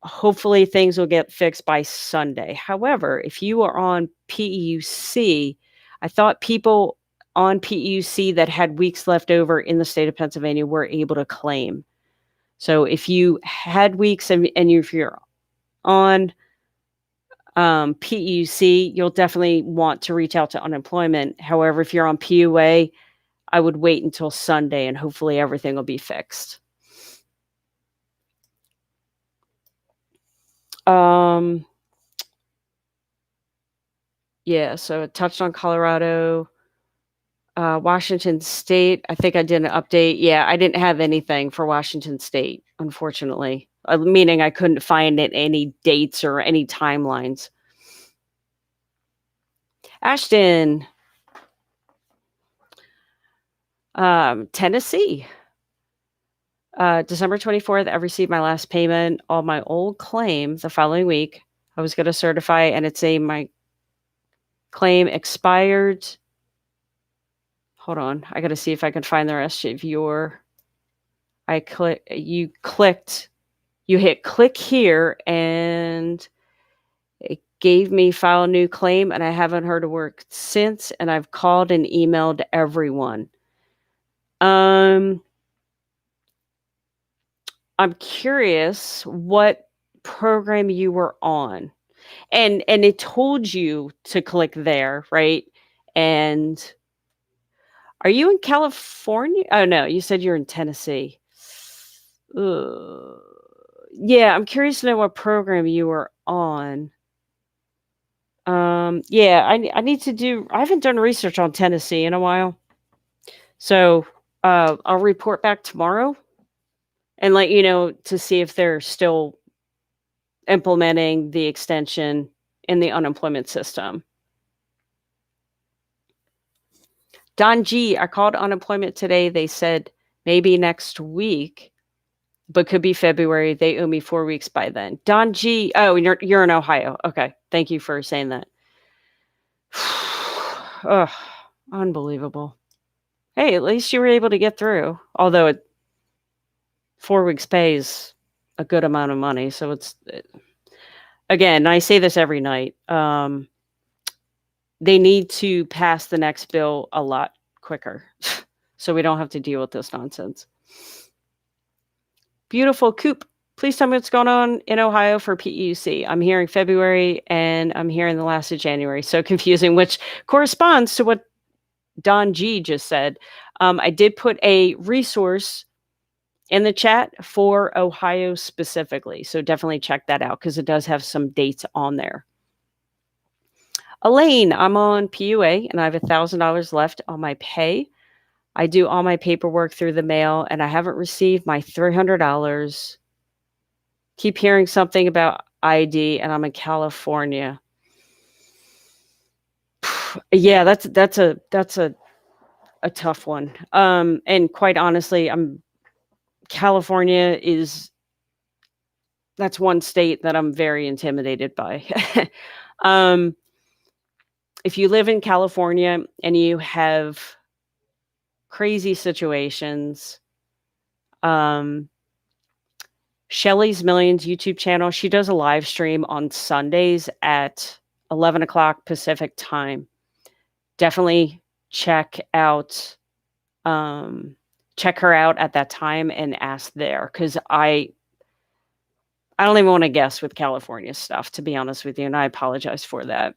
Hopefully things will get fixed by Sunday. However, if you are on PEUC, I thought people on PEUC that had weeks left over in the state of Pennsylvania were able to claim. So if you had weeks and if you're on PEUC, you'll definitely want to reach out to unemployment. However, if you're on PUA, I would wait until Sunday and hopefully everything will be fixed. Yeah, so it touched on Colorado. Washington State, I think I did an update. Yeah, I didn't have anything for Washington State, unfortunately. Meaning I couldn't find any dates or any timelines. Ashton, Tennessee. December 24th, I received my last payment on my old claim the following week. I was going to certify, and it's saying my claim expired. Hold on. I got to see if I can find the rest of your. You hit click here, and it gave me file new claim, and I haven't heard a word since, and I've called and emailed everyone. I'm curious what program you were on. And it told you to click there, right? And are you in California? Oh, no, you said you're in Tennessee. Ugh. Yeah, I'm curious to know what program you were on. Yeah, I need to do I haven't done research on Tennessee in a while. So, I'll report back tomorrow and let you know to see if they're still implementing the extension in the unemployment system. Don G, I called unemployment today. They said maybe next week, but could be February. They owe me 4 weeks by then. Don G, oh, you're in Ohio. Okay, thank you for saying that. Ugh, unbelievable. Hey, at least you were able to get through. Although 4 weeks pay is a good amount of money, so it's again, I say this every night. They need to pass the next bill a lot quicker, so we don't have to deal with this nonsense. Beautiful Coop. Please tell me what's going on in Ohio for PEUC. I'm hearing February and I'm hearing the last of January. So confusing, which corresponds to what Don G just said. I did put a resource in the chat for Ohio specifically. So definitely check that out because it does have some dates on there. Elaine, I'm on PUA and I have $1,000 left on my pay. I do all my paperwork through the mail and I haven't received my $300. Keep hearing something about ID and I'm in California. Yeah, that's a tough one. And quite honestly, California is that's one state that I'm very intimidated by. If you live in California and you have crazy situations, Shelly's Millions YouTube channel, she does a live stream on Sundays at 11 o'clock Pacific time. Definitely check her out at that time and ask there because I don't even want to guess with California stuff, to be honest with you, and I apologize for that.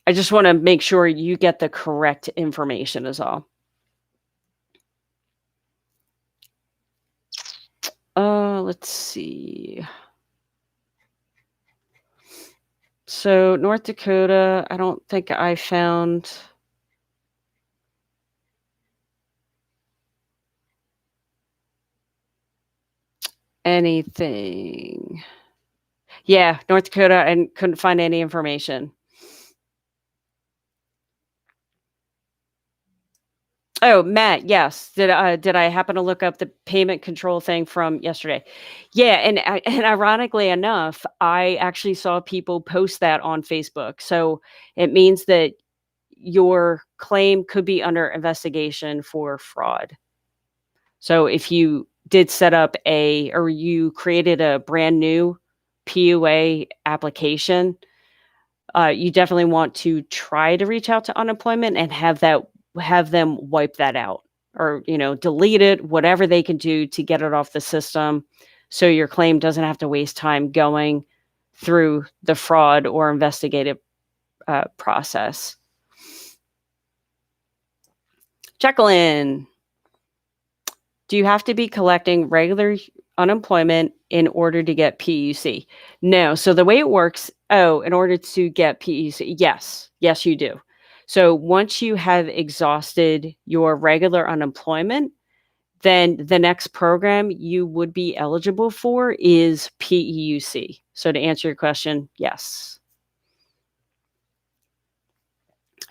I just want to make sure you get the correct information is all. Let's see. So North Dakota, I don't think I found anything. Yeah, North Dakota, and couldn't find any information. Oh, Matt, yes. Did I happen to look up the payment control thing from yesterday? Yeah, and ironically enough, I actually saw people post that on Facebook. So it means that your claim could be under investigation for fraud. So if you did set up or you created a brand new PUA application, you definitely want to try to reach out to unemployment and have them wipe that out or delete it, whatever they can do to get it off the system so your claim doesn't have to waste time going through the fraud or investigative process. Jacqueline, do you have to be collecting regular unemployment in order to get PUC? No. So the way it works, in order to get PUC, yes, you do. So once you have exhausted your regular unemployment, then the next program you would be eligible for is PEUC. So to answer your question, yes.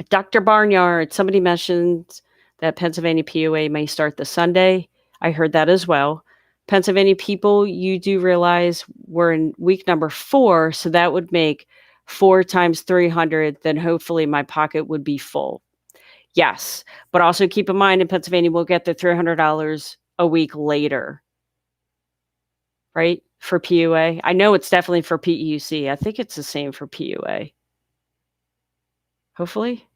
Dr. Barnyard, somebody mentioned that Pennsylvania PUA may start this Sunday. I heard that as well. Pennsylvania people, you do realize we're in week number 4, so that would make 4 times 300, then hopefully my pocket would be full. Yes, but also keep in mind in Pennsylvania, we'll get the $300 a week later, right, for PUA. I know it's definitely for PEUC. I think it's the same for PUA. Hopefully.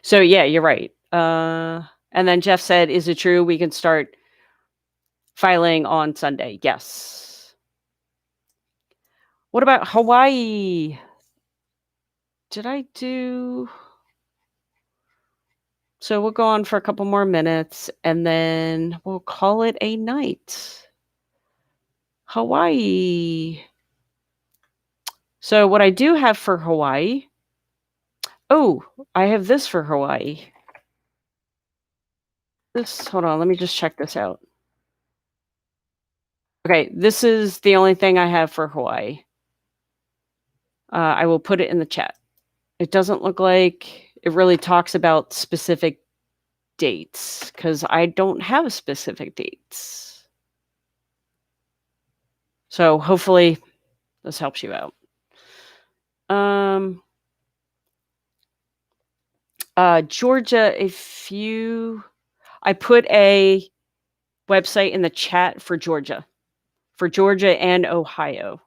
So yeah, you're right. And then Jeff said, is it true we can start Filing on Sunday, yes. What about Hawaii? Did I do So we'll go on for a couple more minutes, and then we'll call it a night. Hawaii. So what I do have for Hawaii Oh, I have this for Hawaii. Hold on, let me just check this out. Okay, this is the only thing I have for Hawaii. I will put it in the chat. It doesn't look like it really talks about specific dates because I don't have specific dates. So hopefully this helps you out. Georgia, I put a website in the chat for Georgia and Ohio.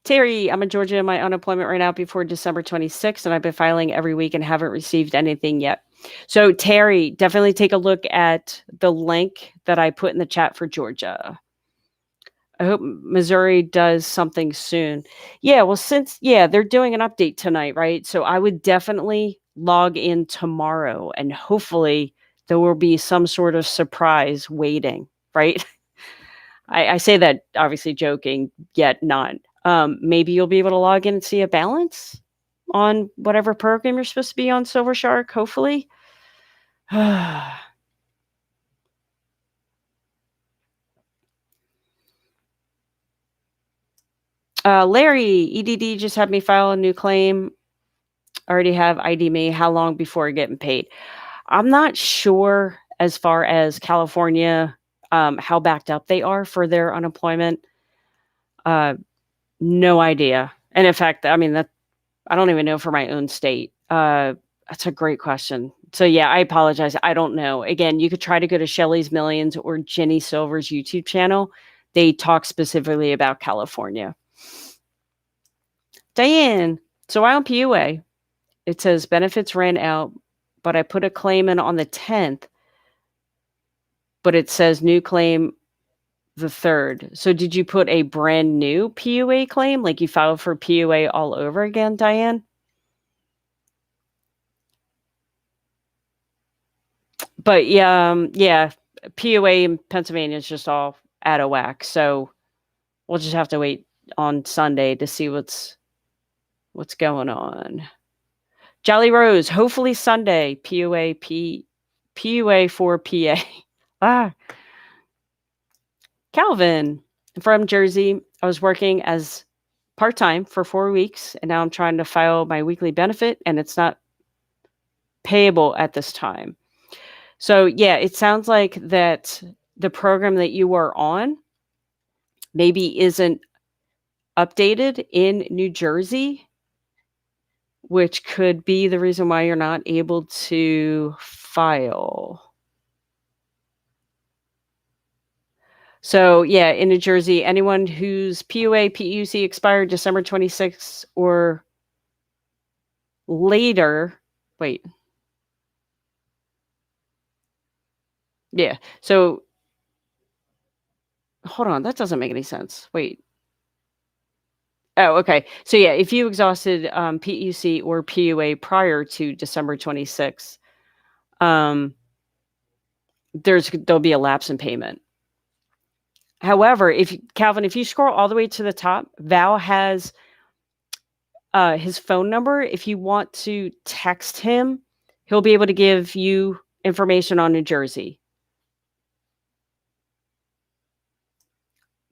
Terry, I'm in Georgia in my unemployment right now before December 26th, and I've been filing every week and haven't received anything yet. So, Terry, definitely take a look at the link that I put in the chat for Georgia. I hope Missouri does something soon. Yeah, well, they're doing an update tonight, right? So I would definitely log in tomorrow and hopefully there will be some sort of surprise waiting, right? I say that obviously joking, yet not. Maybe you'll be able to log in and see a balance on whatever program you're supposed to be on, Silver Shark, hopefully. Larry, EDD just had me file a new claim. Already have ID me. How long before getting paid? I'm not sure as far as California, how backed up they are for their unemployment. No idea. And in fact, I mean, I don't even know for my own state. That's a great question. So yeah, I apologize. I don't know. Again, you could try to go to Shelly's Millions or Jenny Silver's YouTube channel. They talk specifically about California. Diane, so I on PUA. It says benefits ran out, but I put a claim in on the 10th, but it says new claim the 3rd. So did you put a brand new PUA claim? Like you filed for PUA all over again, Diane? But yeah, PUA in Pennsylvania is just all out of whack. So we'll just have to wait on Sunday to see what's going on. Jolly Rose, hopefully Sunday, PUA for PA. Calvin from Jersey. I was working as part-time for 4 weeks, and now I'm trying to file my weekly benefit, and it's not payable at this time. So yeah, it sounds like that the program that you are on maybe isn't updated in New Jersey, which could be the reason why you're not able to file. So yeah, in New Jersey, anyone whose PUA, PEUC expired December 26th or later, wait. Yeah. So hold on, that doesn't make any sense. Wait. Oh, okay. So yeah, if you exhausted PEUC or PUA prior to December 26th, there'll be a lapse in payment. However, Calvin, if you scroll all the way to the top, Val has his phone number. If you want to text him, he'll be able to give you information on New Jersey.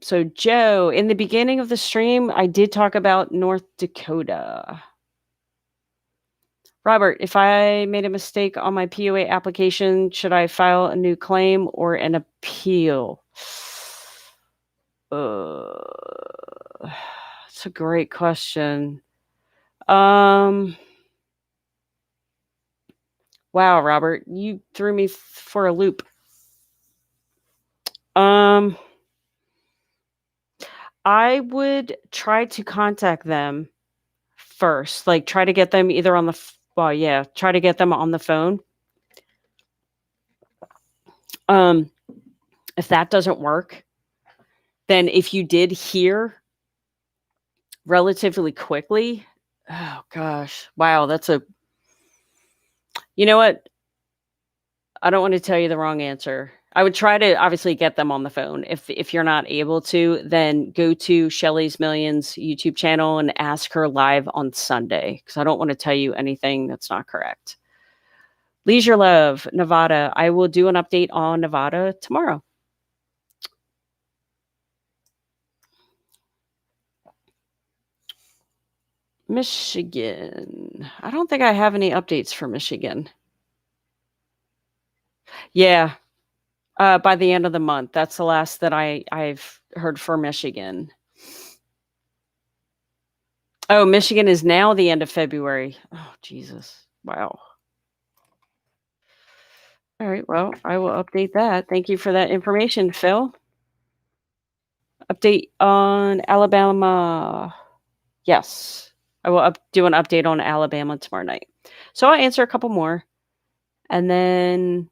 So Joe, in the beginning of the stream, I did talk about North Dakota. Robert, if I made a mistake on my PUA application, should I file a new claim or an appeal? It's a great question. Wow, Robert, you threw me for a loop. I would try to contact them first, like try to get them either on the Well, yeah, try to get them on the phone. Um, if that doesn't work, then if you did hear relatively quickly, oh gosh, wow, you know what? I don't want to tell you the wrong answer. I would try to obviously get them on the phone. If you're not able to, then go to Shelly's Millions YouTube channel and ask her live on Sunday because I don't want to tell you anything that's not correct. Leisure Love, Nevada. I will do an update on Nevada tomorrow. Michigan. I don't think I have any updates for Michigan. Yeah, by the end of the month. That's the last that I've heard for Michigan. Oh, Michigan is now the end of February. Oh, Jesus. Wow. All right. Well, I will update that. Thank you for that information, Phil. Update on Alabama. Yes. I will do an update on Alabama tomorrow night. So I'll answer a couple more. And then,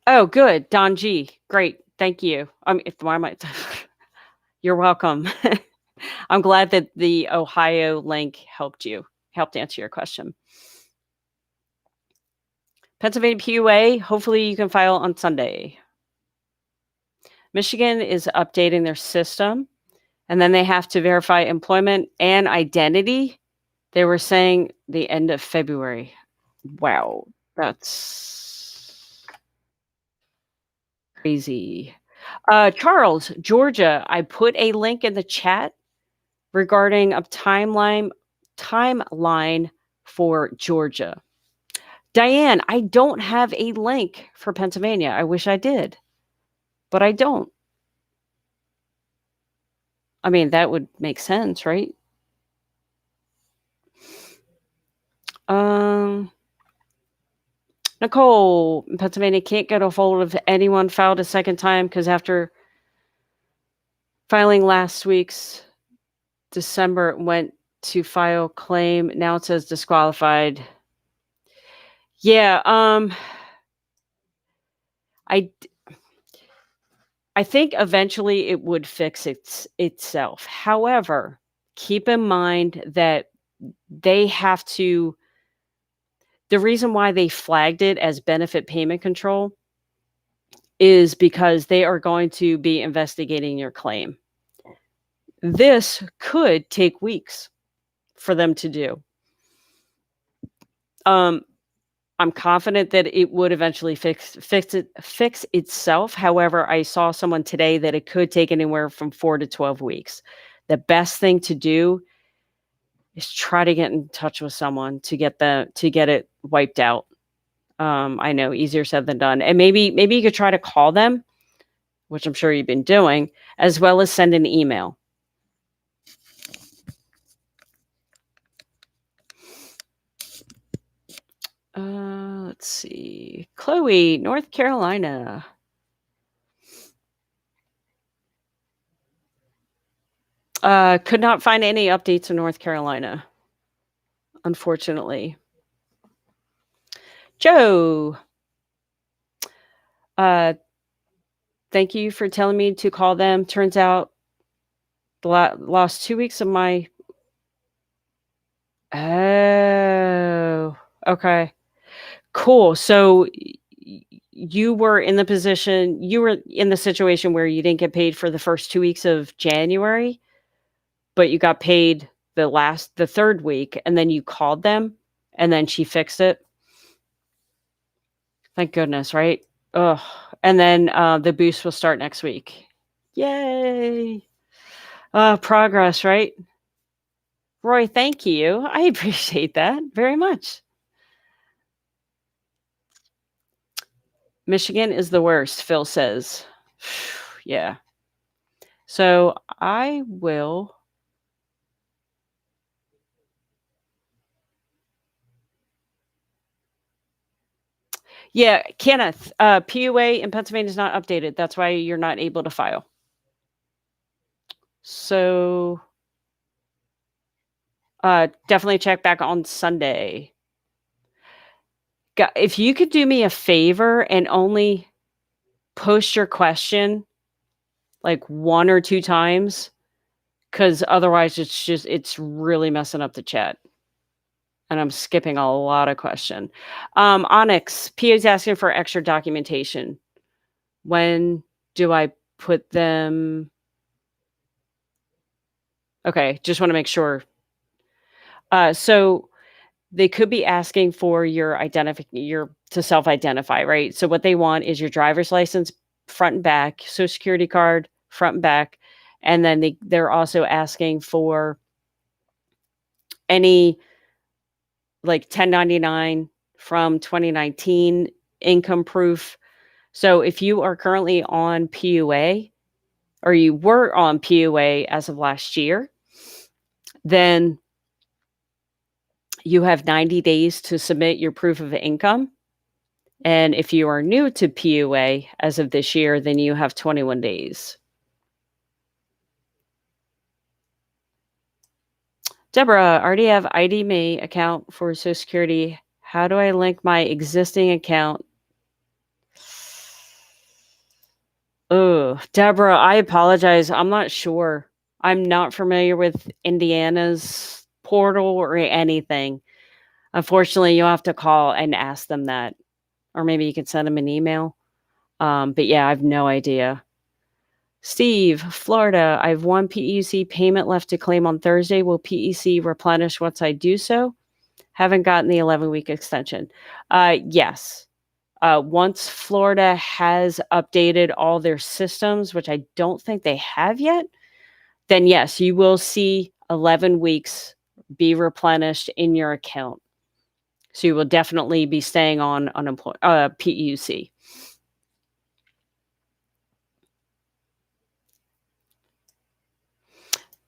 oh, good. Don G. Great. Thank you. Why am I? You're welcome. I'm glad that the Ohio link helped answer your question. Pennsylvania PUA, hopefully you can file on Sunday. Michigan is updating their system, and then they have to verify employment and identity. They were saying the end of February. Wow, that's crazy. Charles, Georgia, I put a link in the chat regarding a timeline for Georgia. Diane, I don't have a link for Pennsylvania. I wish I did, but I don't. I mean, that would make sense, right? Nicole in Pennsylvania can't get a hold of anyone filed a second time because after filing last week's December, it went to file claim. Now it says disqualified. Yeah, I think eventually it would fix itself. However, keep in mind that they have to. The reason why they flagged it as benefit payment control is because they are going to be investigating your claim. This could take weeks for them to do. I'm confident that it would eventually fix itself. However, I saw someone today that it could take anywhere from 4 to 12 weeks. The best thing to do is try to get in touch with someone to get it wiped out. I know, easier said than done. And maybe you could try to call them, which I'm sure you've been doing, as well as send an email. Let's see. Chloe, North Carolina. Could not find any updates in North Carolina, unfortunately. Joe, thank you for telling me to call them. Turns out lost 2 weeks of my. Oh, okay. Cool. So you were in the situation where you didn't get paid for the first 2 weeks of January, but you got paid the third week, and then you called them, and then she fixed it. Thank goodness, right? Ugh. And then the boost will start next week. Yay. Progress, right? Roy, thank you. I appreciate that very much. Michigan is the worst, Phil says. Yeah. So I will. Yeah, Kenneth, PUA in Pennsylvania is not updated. That's why you're not able to file. So Definitely check back on Sunday. If you could do me a favor and only post your question like 1 or 2 times, because otherwise it's really messing up the chat, and I'm skipping a lot of question. Onyx, PA is asking for extra documentation. When do I put them? Okay, just wanna make sure. So they could be asking for your to self-identify, right? So what they want is your driver's license front and back, Social Security card front and back, and then they're also asking for any, like, 1099 from 2019 income proof. So if you are currently on PUA or you were on PUA as of last year, then you have 90 days to submit your proof of income. And if you are new to PUA as of this year, then you have 21 days. Deborah, I already have ID Me account for Social Security. How do I link my existing account? Oh, Deborah, I apologize. I'm not sure. I'm not familiar with Indiana's portal or anything. Unfortunately, you'll have to call and ask them that, or maybe you can send them an email. But yeah, I have no idea. Steve, Florida, I have one PEUC payment left to claim on Thursday. Will PEC replenish once I do so? Haven't gotten the 11-week extension. Yes. Once Florida has updated all their systems, which I don't think they have yet, then yes, you will see 11 weeks be replenished in your account. So you will definitely be staying on PEUC.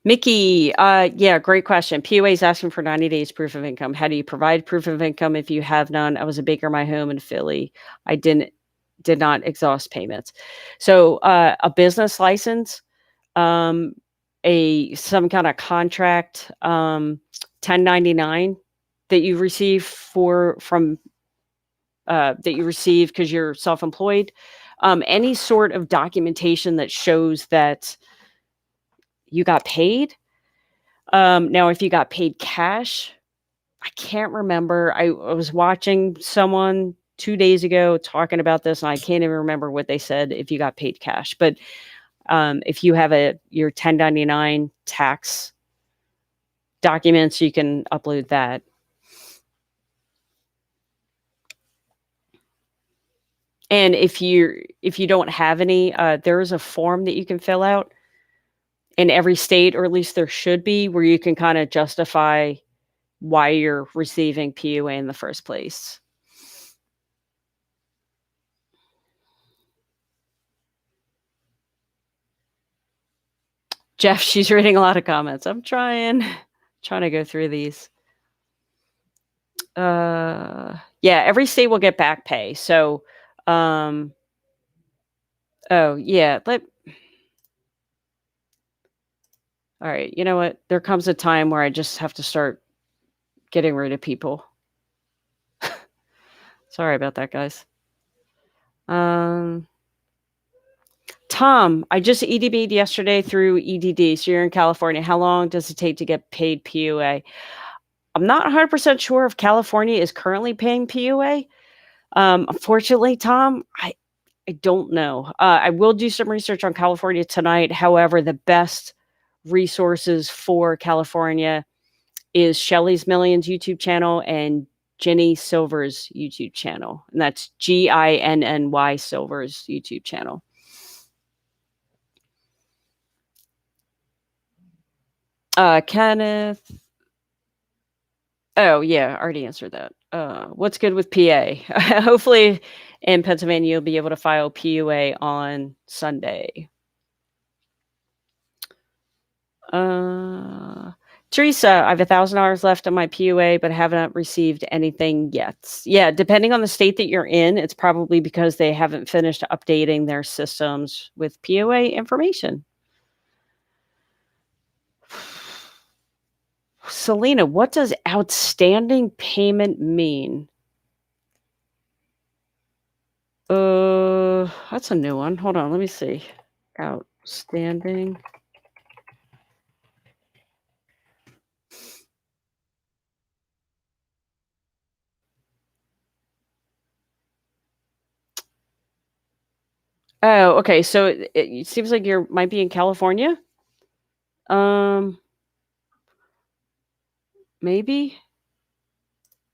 Mickey, yeah, great question. PUA is asking for 90 days proof of income. How do you provide proof of income if you have none? I was a baker in my home in Philly. I did not exhaust payments. So a business license, some kind of contract, 1099 that you receive that you receive because you're self-employed. Any sort of documentation that shows that you got paid. Now, if you got paid cash, I can't remember. I was watching someone 2 days ago talking about this, and I can't even remember what they said if you got paid cash. But if you have your 1099 tax documents, you can upload that. And if you don't have any, there is a form that you can fill out in every state, or at least there should be, where you can kind of justify why you're receiving PUA in the first place. Jeff, she's reading a lot of comments. I'm trying to go through these. Yeah, every state will get back pay. So, oh yeah, all right. You know what? There comes a time where I just have to start getting rid of people. Sorry about that, guys. Tom, I just EDB'd yesterday through EDD. So you're in California. How long does it take to get paid PUA? I'm not 100% sure if California is currently paying PUA. Unfortunately, Tom, I don't know. I will do some research on California tonight. However, the best resources for California is Shelly's Millions YouTube channel and Jenny Silver's YouTube channel. And that's GINNY Silver's YouTube channel. Kenneth. Oh, yeah, I already answered that. What's good with PA? Hopefully in Pennsylvania, you'll be able to file PUA on Sunday. Teresa, I have $1,000 left on my PUA, but haven't received anything yet. Yeah, depending on the state that you're in, it's probably because they haven't finished updating their systems with PUA information. Selena, what does outstanding payment mean? That's a new one. Hold on, let me see. Outstanding. Oh, okay. So it seems like you might be in California. Um, maybe.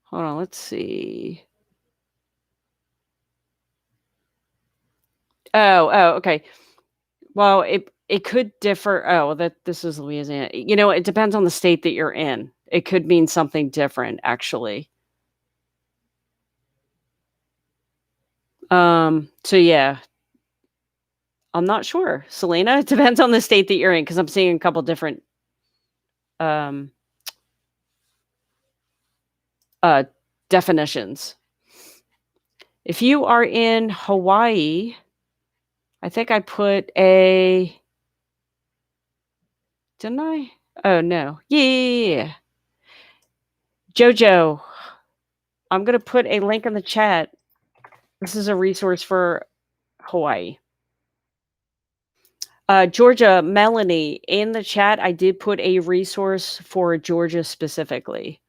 Hold on, let's see. Okay. Well, it could differ. Oh, that this is Louisiana. It depends on the state that you're in. It could mean something different, actually. So yeah, I'm not sure. Selena, it depends on the state that you're in because I'm seeing a couple different um uh definitions. If you are in Hawaii, I think I put a didn't I? Oh no. Yeah. Jojo, I'm gonna put a link in the chat. This is a resource for Hawaii. Georgia, Melanie, in the chat, I did put a resource for Georgia specifically.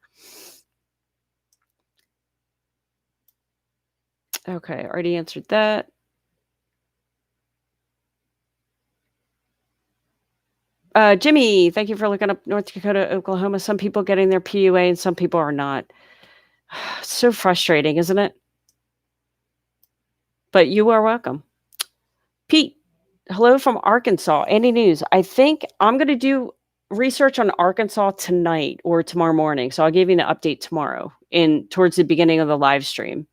Okay, already answered that. Jimmy, thank you for looking up North Dakota, Oklahoma. Some people getting their PUA and some people are not. So frustrating, isn't it? But you are welcome. Pete, hello from Arkansas. Any news? I think I'm going to do research on Arkansas tonight or tomorrow morning. So I'll give you an update tomorrow towards the beginning of the live stream.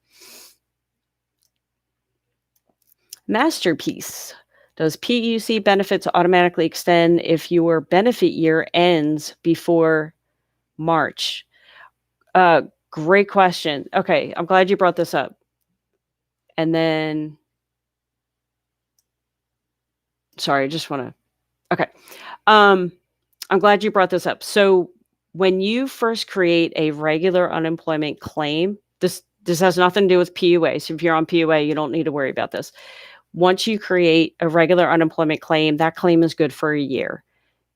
Masterpiece. Does PUC benefits automatically extend if your benefit year ends before March? Great question. Okay, I'm glad you brought this up. And then, sorry, I just want to. Okay, I'm glad you brought this up. So when you first create a regular unemployment claim, this has nothing to do with PUA. So if you're on PUA, you don't need to worry about this. Once you create a regular unemployment claim, that claim is good for a year.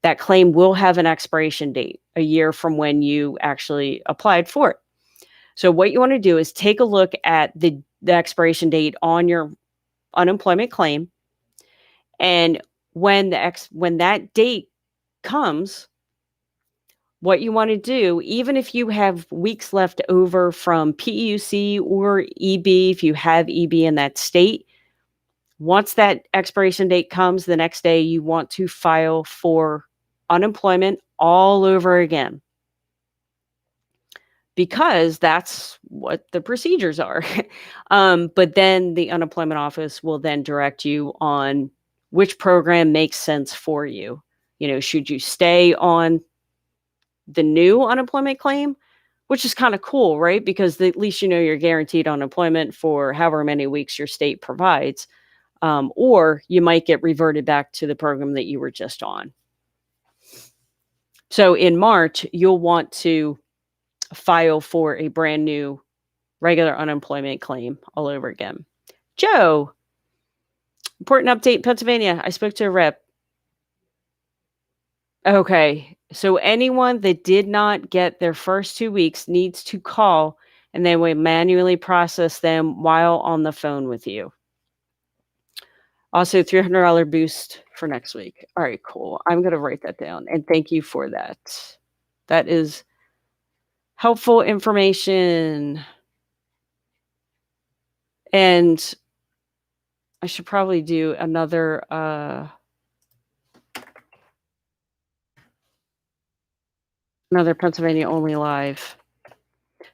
That claim will have an expiration date, a year from when you actually applied for it. So what you want to do is take a look at the expiration date on your unemployment claim, and when that date comes, what you want to do, even if you have weeks left over from PEUC or EB, if you have EB in that state, once that expiration date comes, the next day you want to file for unemployment all over again, because that's what the procedures are. But then the unemployment office will then direct you on which program makes sense for you. Should you stay on the new unemployment claim, which is kind of cool, right? Because at least you're guaranteed unemployment for however many weeks your state provides. Or you might get reverted back to the program that you were just on. So in March, you'll want to file for a brand new regular unemployment claim all over again. Joe, important update in Pennsylvania. I spoke to a rep. Okay. So anyone that did not get their first 2 weeks needs to call, and they will manually process them while on the phone with you. Also, $300 boost for next week. All right, cool. I'm going to write that down. And thank you for that. That is helpful information. And I should probably do another Pennsylvania only live.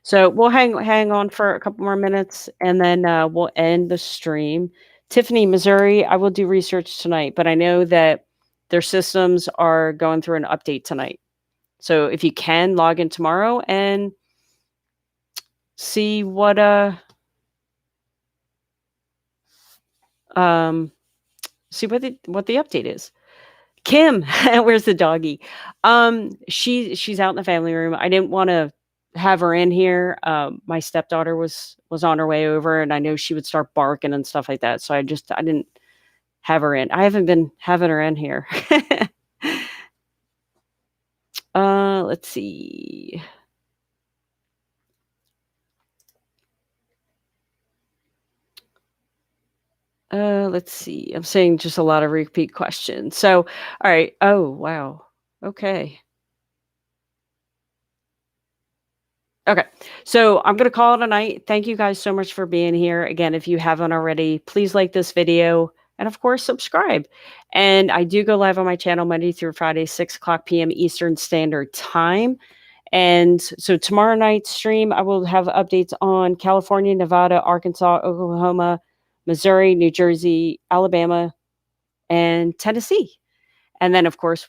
So we'll hang on for a couple more minutes, and then we'll end the stream. Tiffany, Missouri, I will do research tonight, but I know that their systems are going through an update tonight. So if you can log in tomorrow and see what the update is. Kim, where's the doggy? She's out in the family room. I didn't wanna have her in here. My stepdaughter was on her way over, and I know she would start barking and stuff like that, so I didn't have her in. I haven't been having her in here. Let's see. Let's see. I'm saying just a lot of repeat questions. So, all right. Oh, wow. Okay. Okay. So I'm going to call it a night. Thank you guys so much for being here. Again, if you haven't already, please like this video and, of course, subscribe. And I do go live on my channel Monday through Friday, 6 o'clock p.m. Eastern Standard Time. And so tomorrow night's stream, I will have updates on California, Nevada, Arkansas, Oklahoma, Missouri, New Jersey, Alabama, and Tennessee. And then, of course,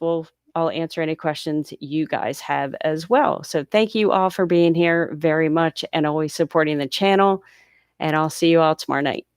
I'll answer any questions you guys have as well. So thank you all for being here very much and always supporting the channel. And I'll see you all tomorrow night.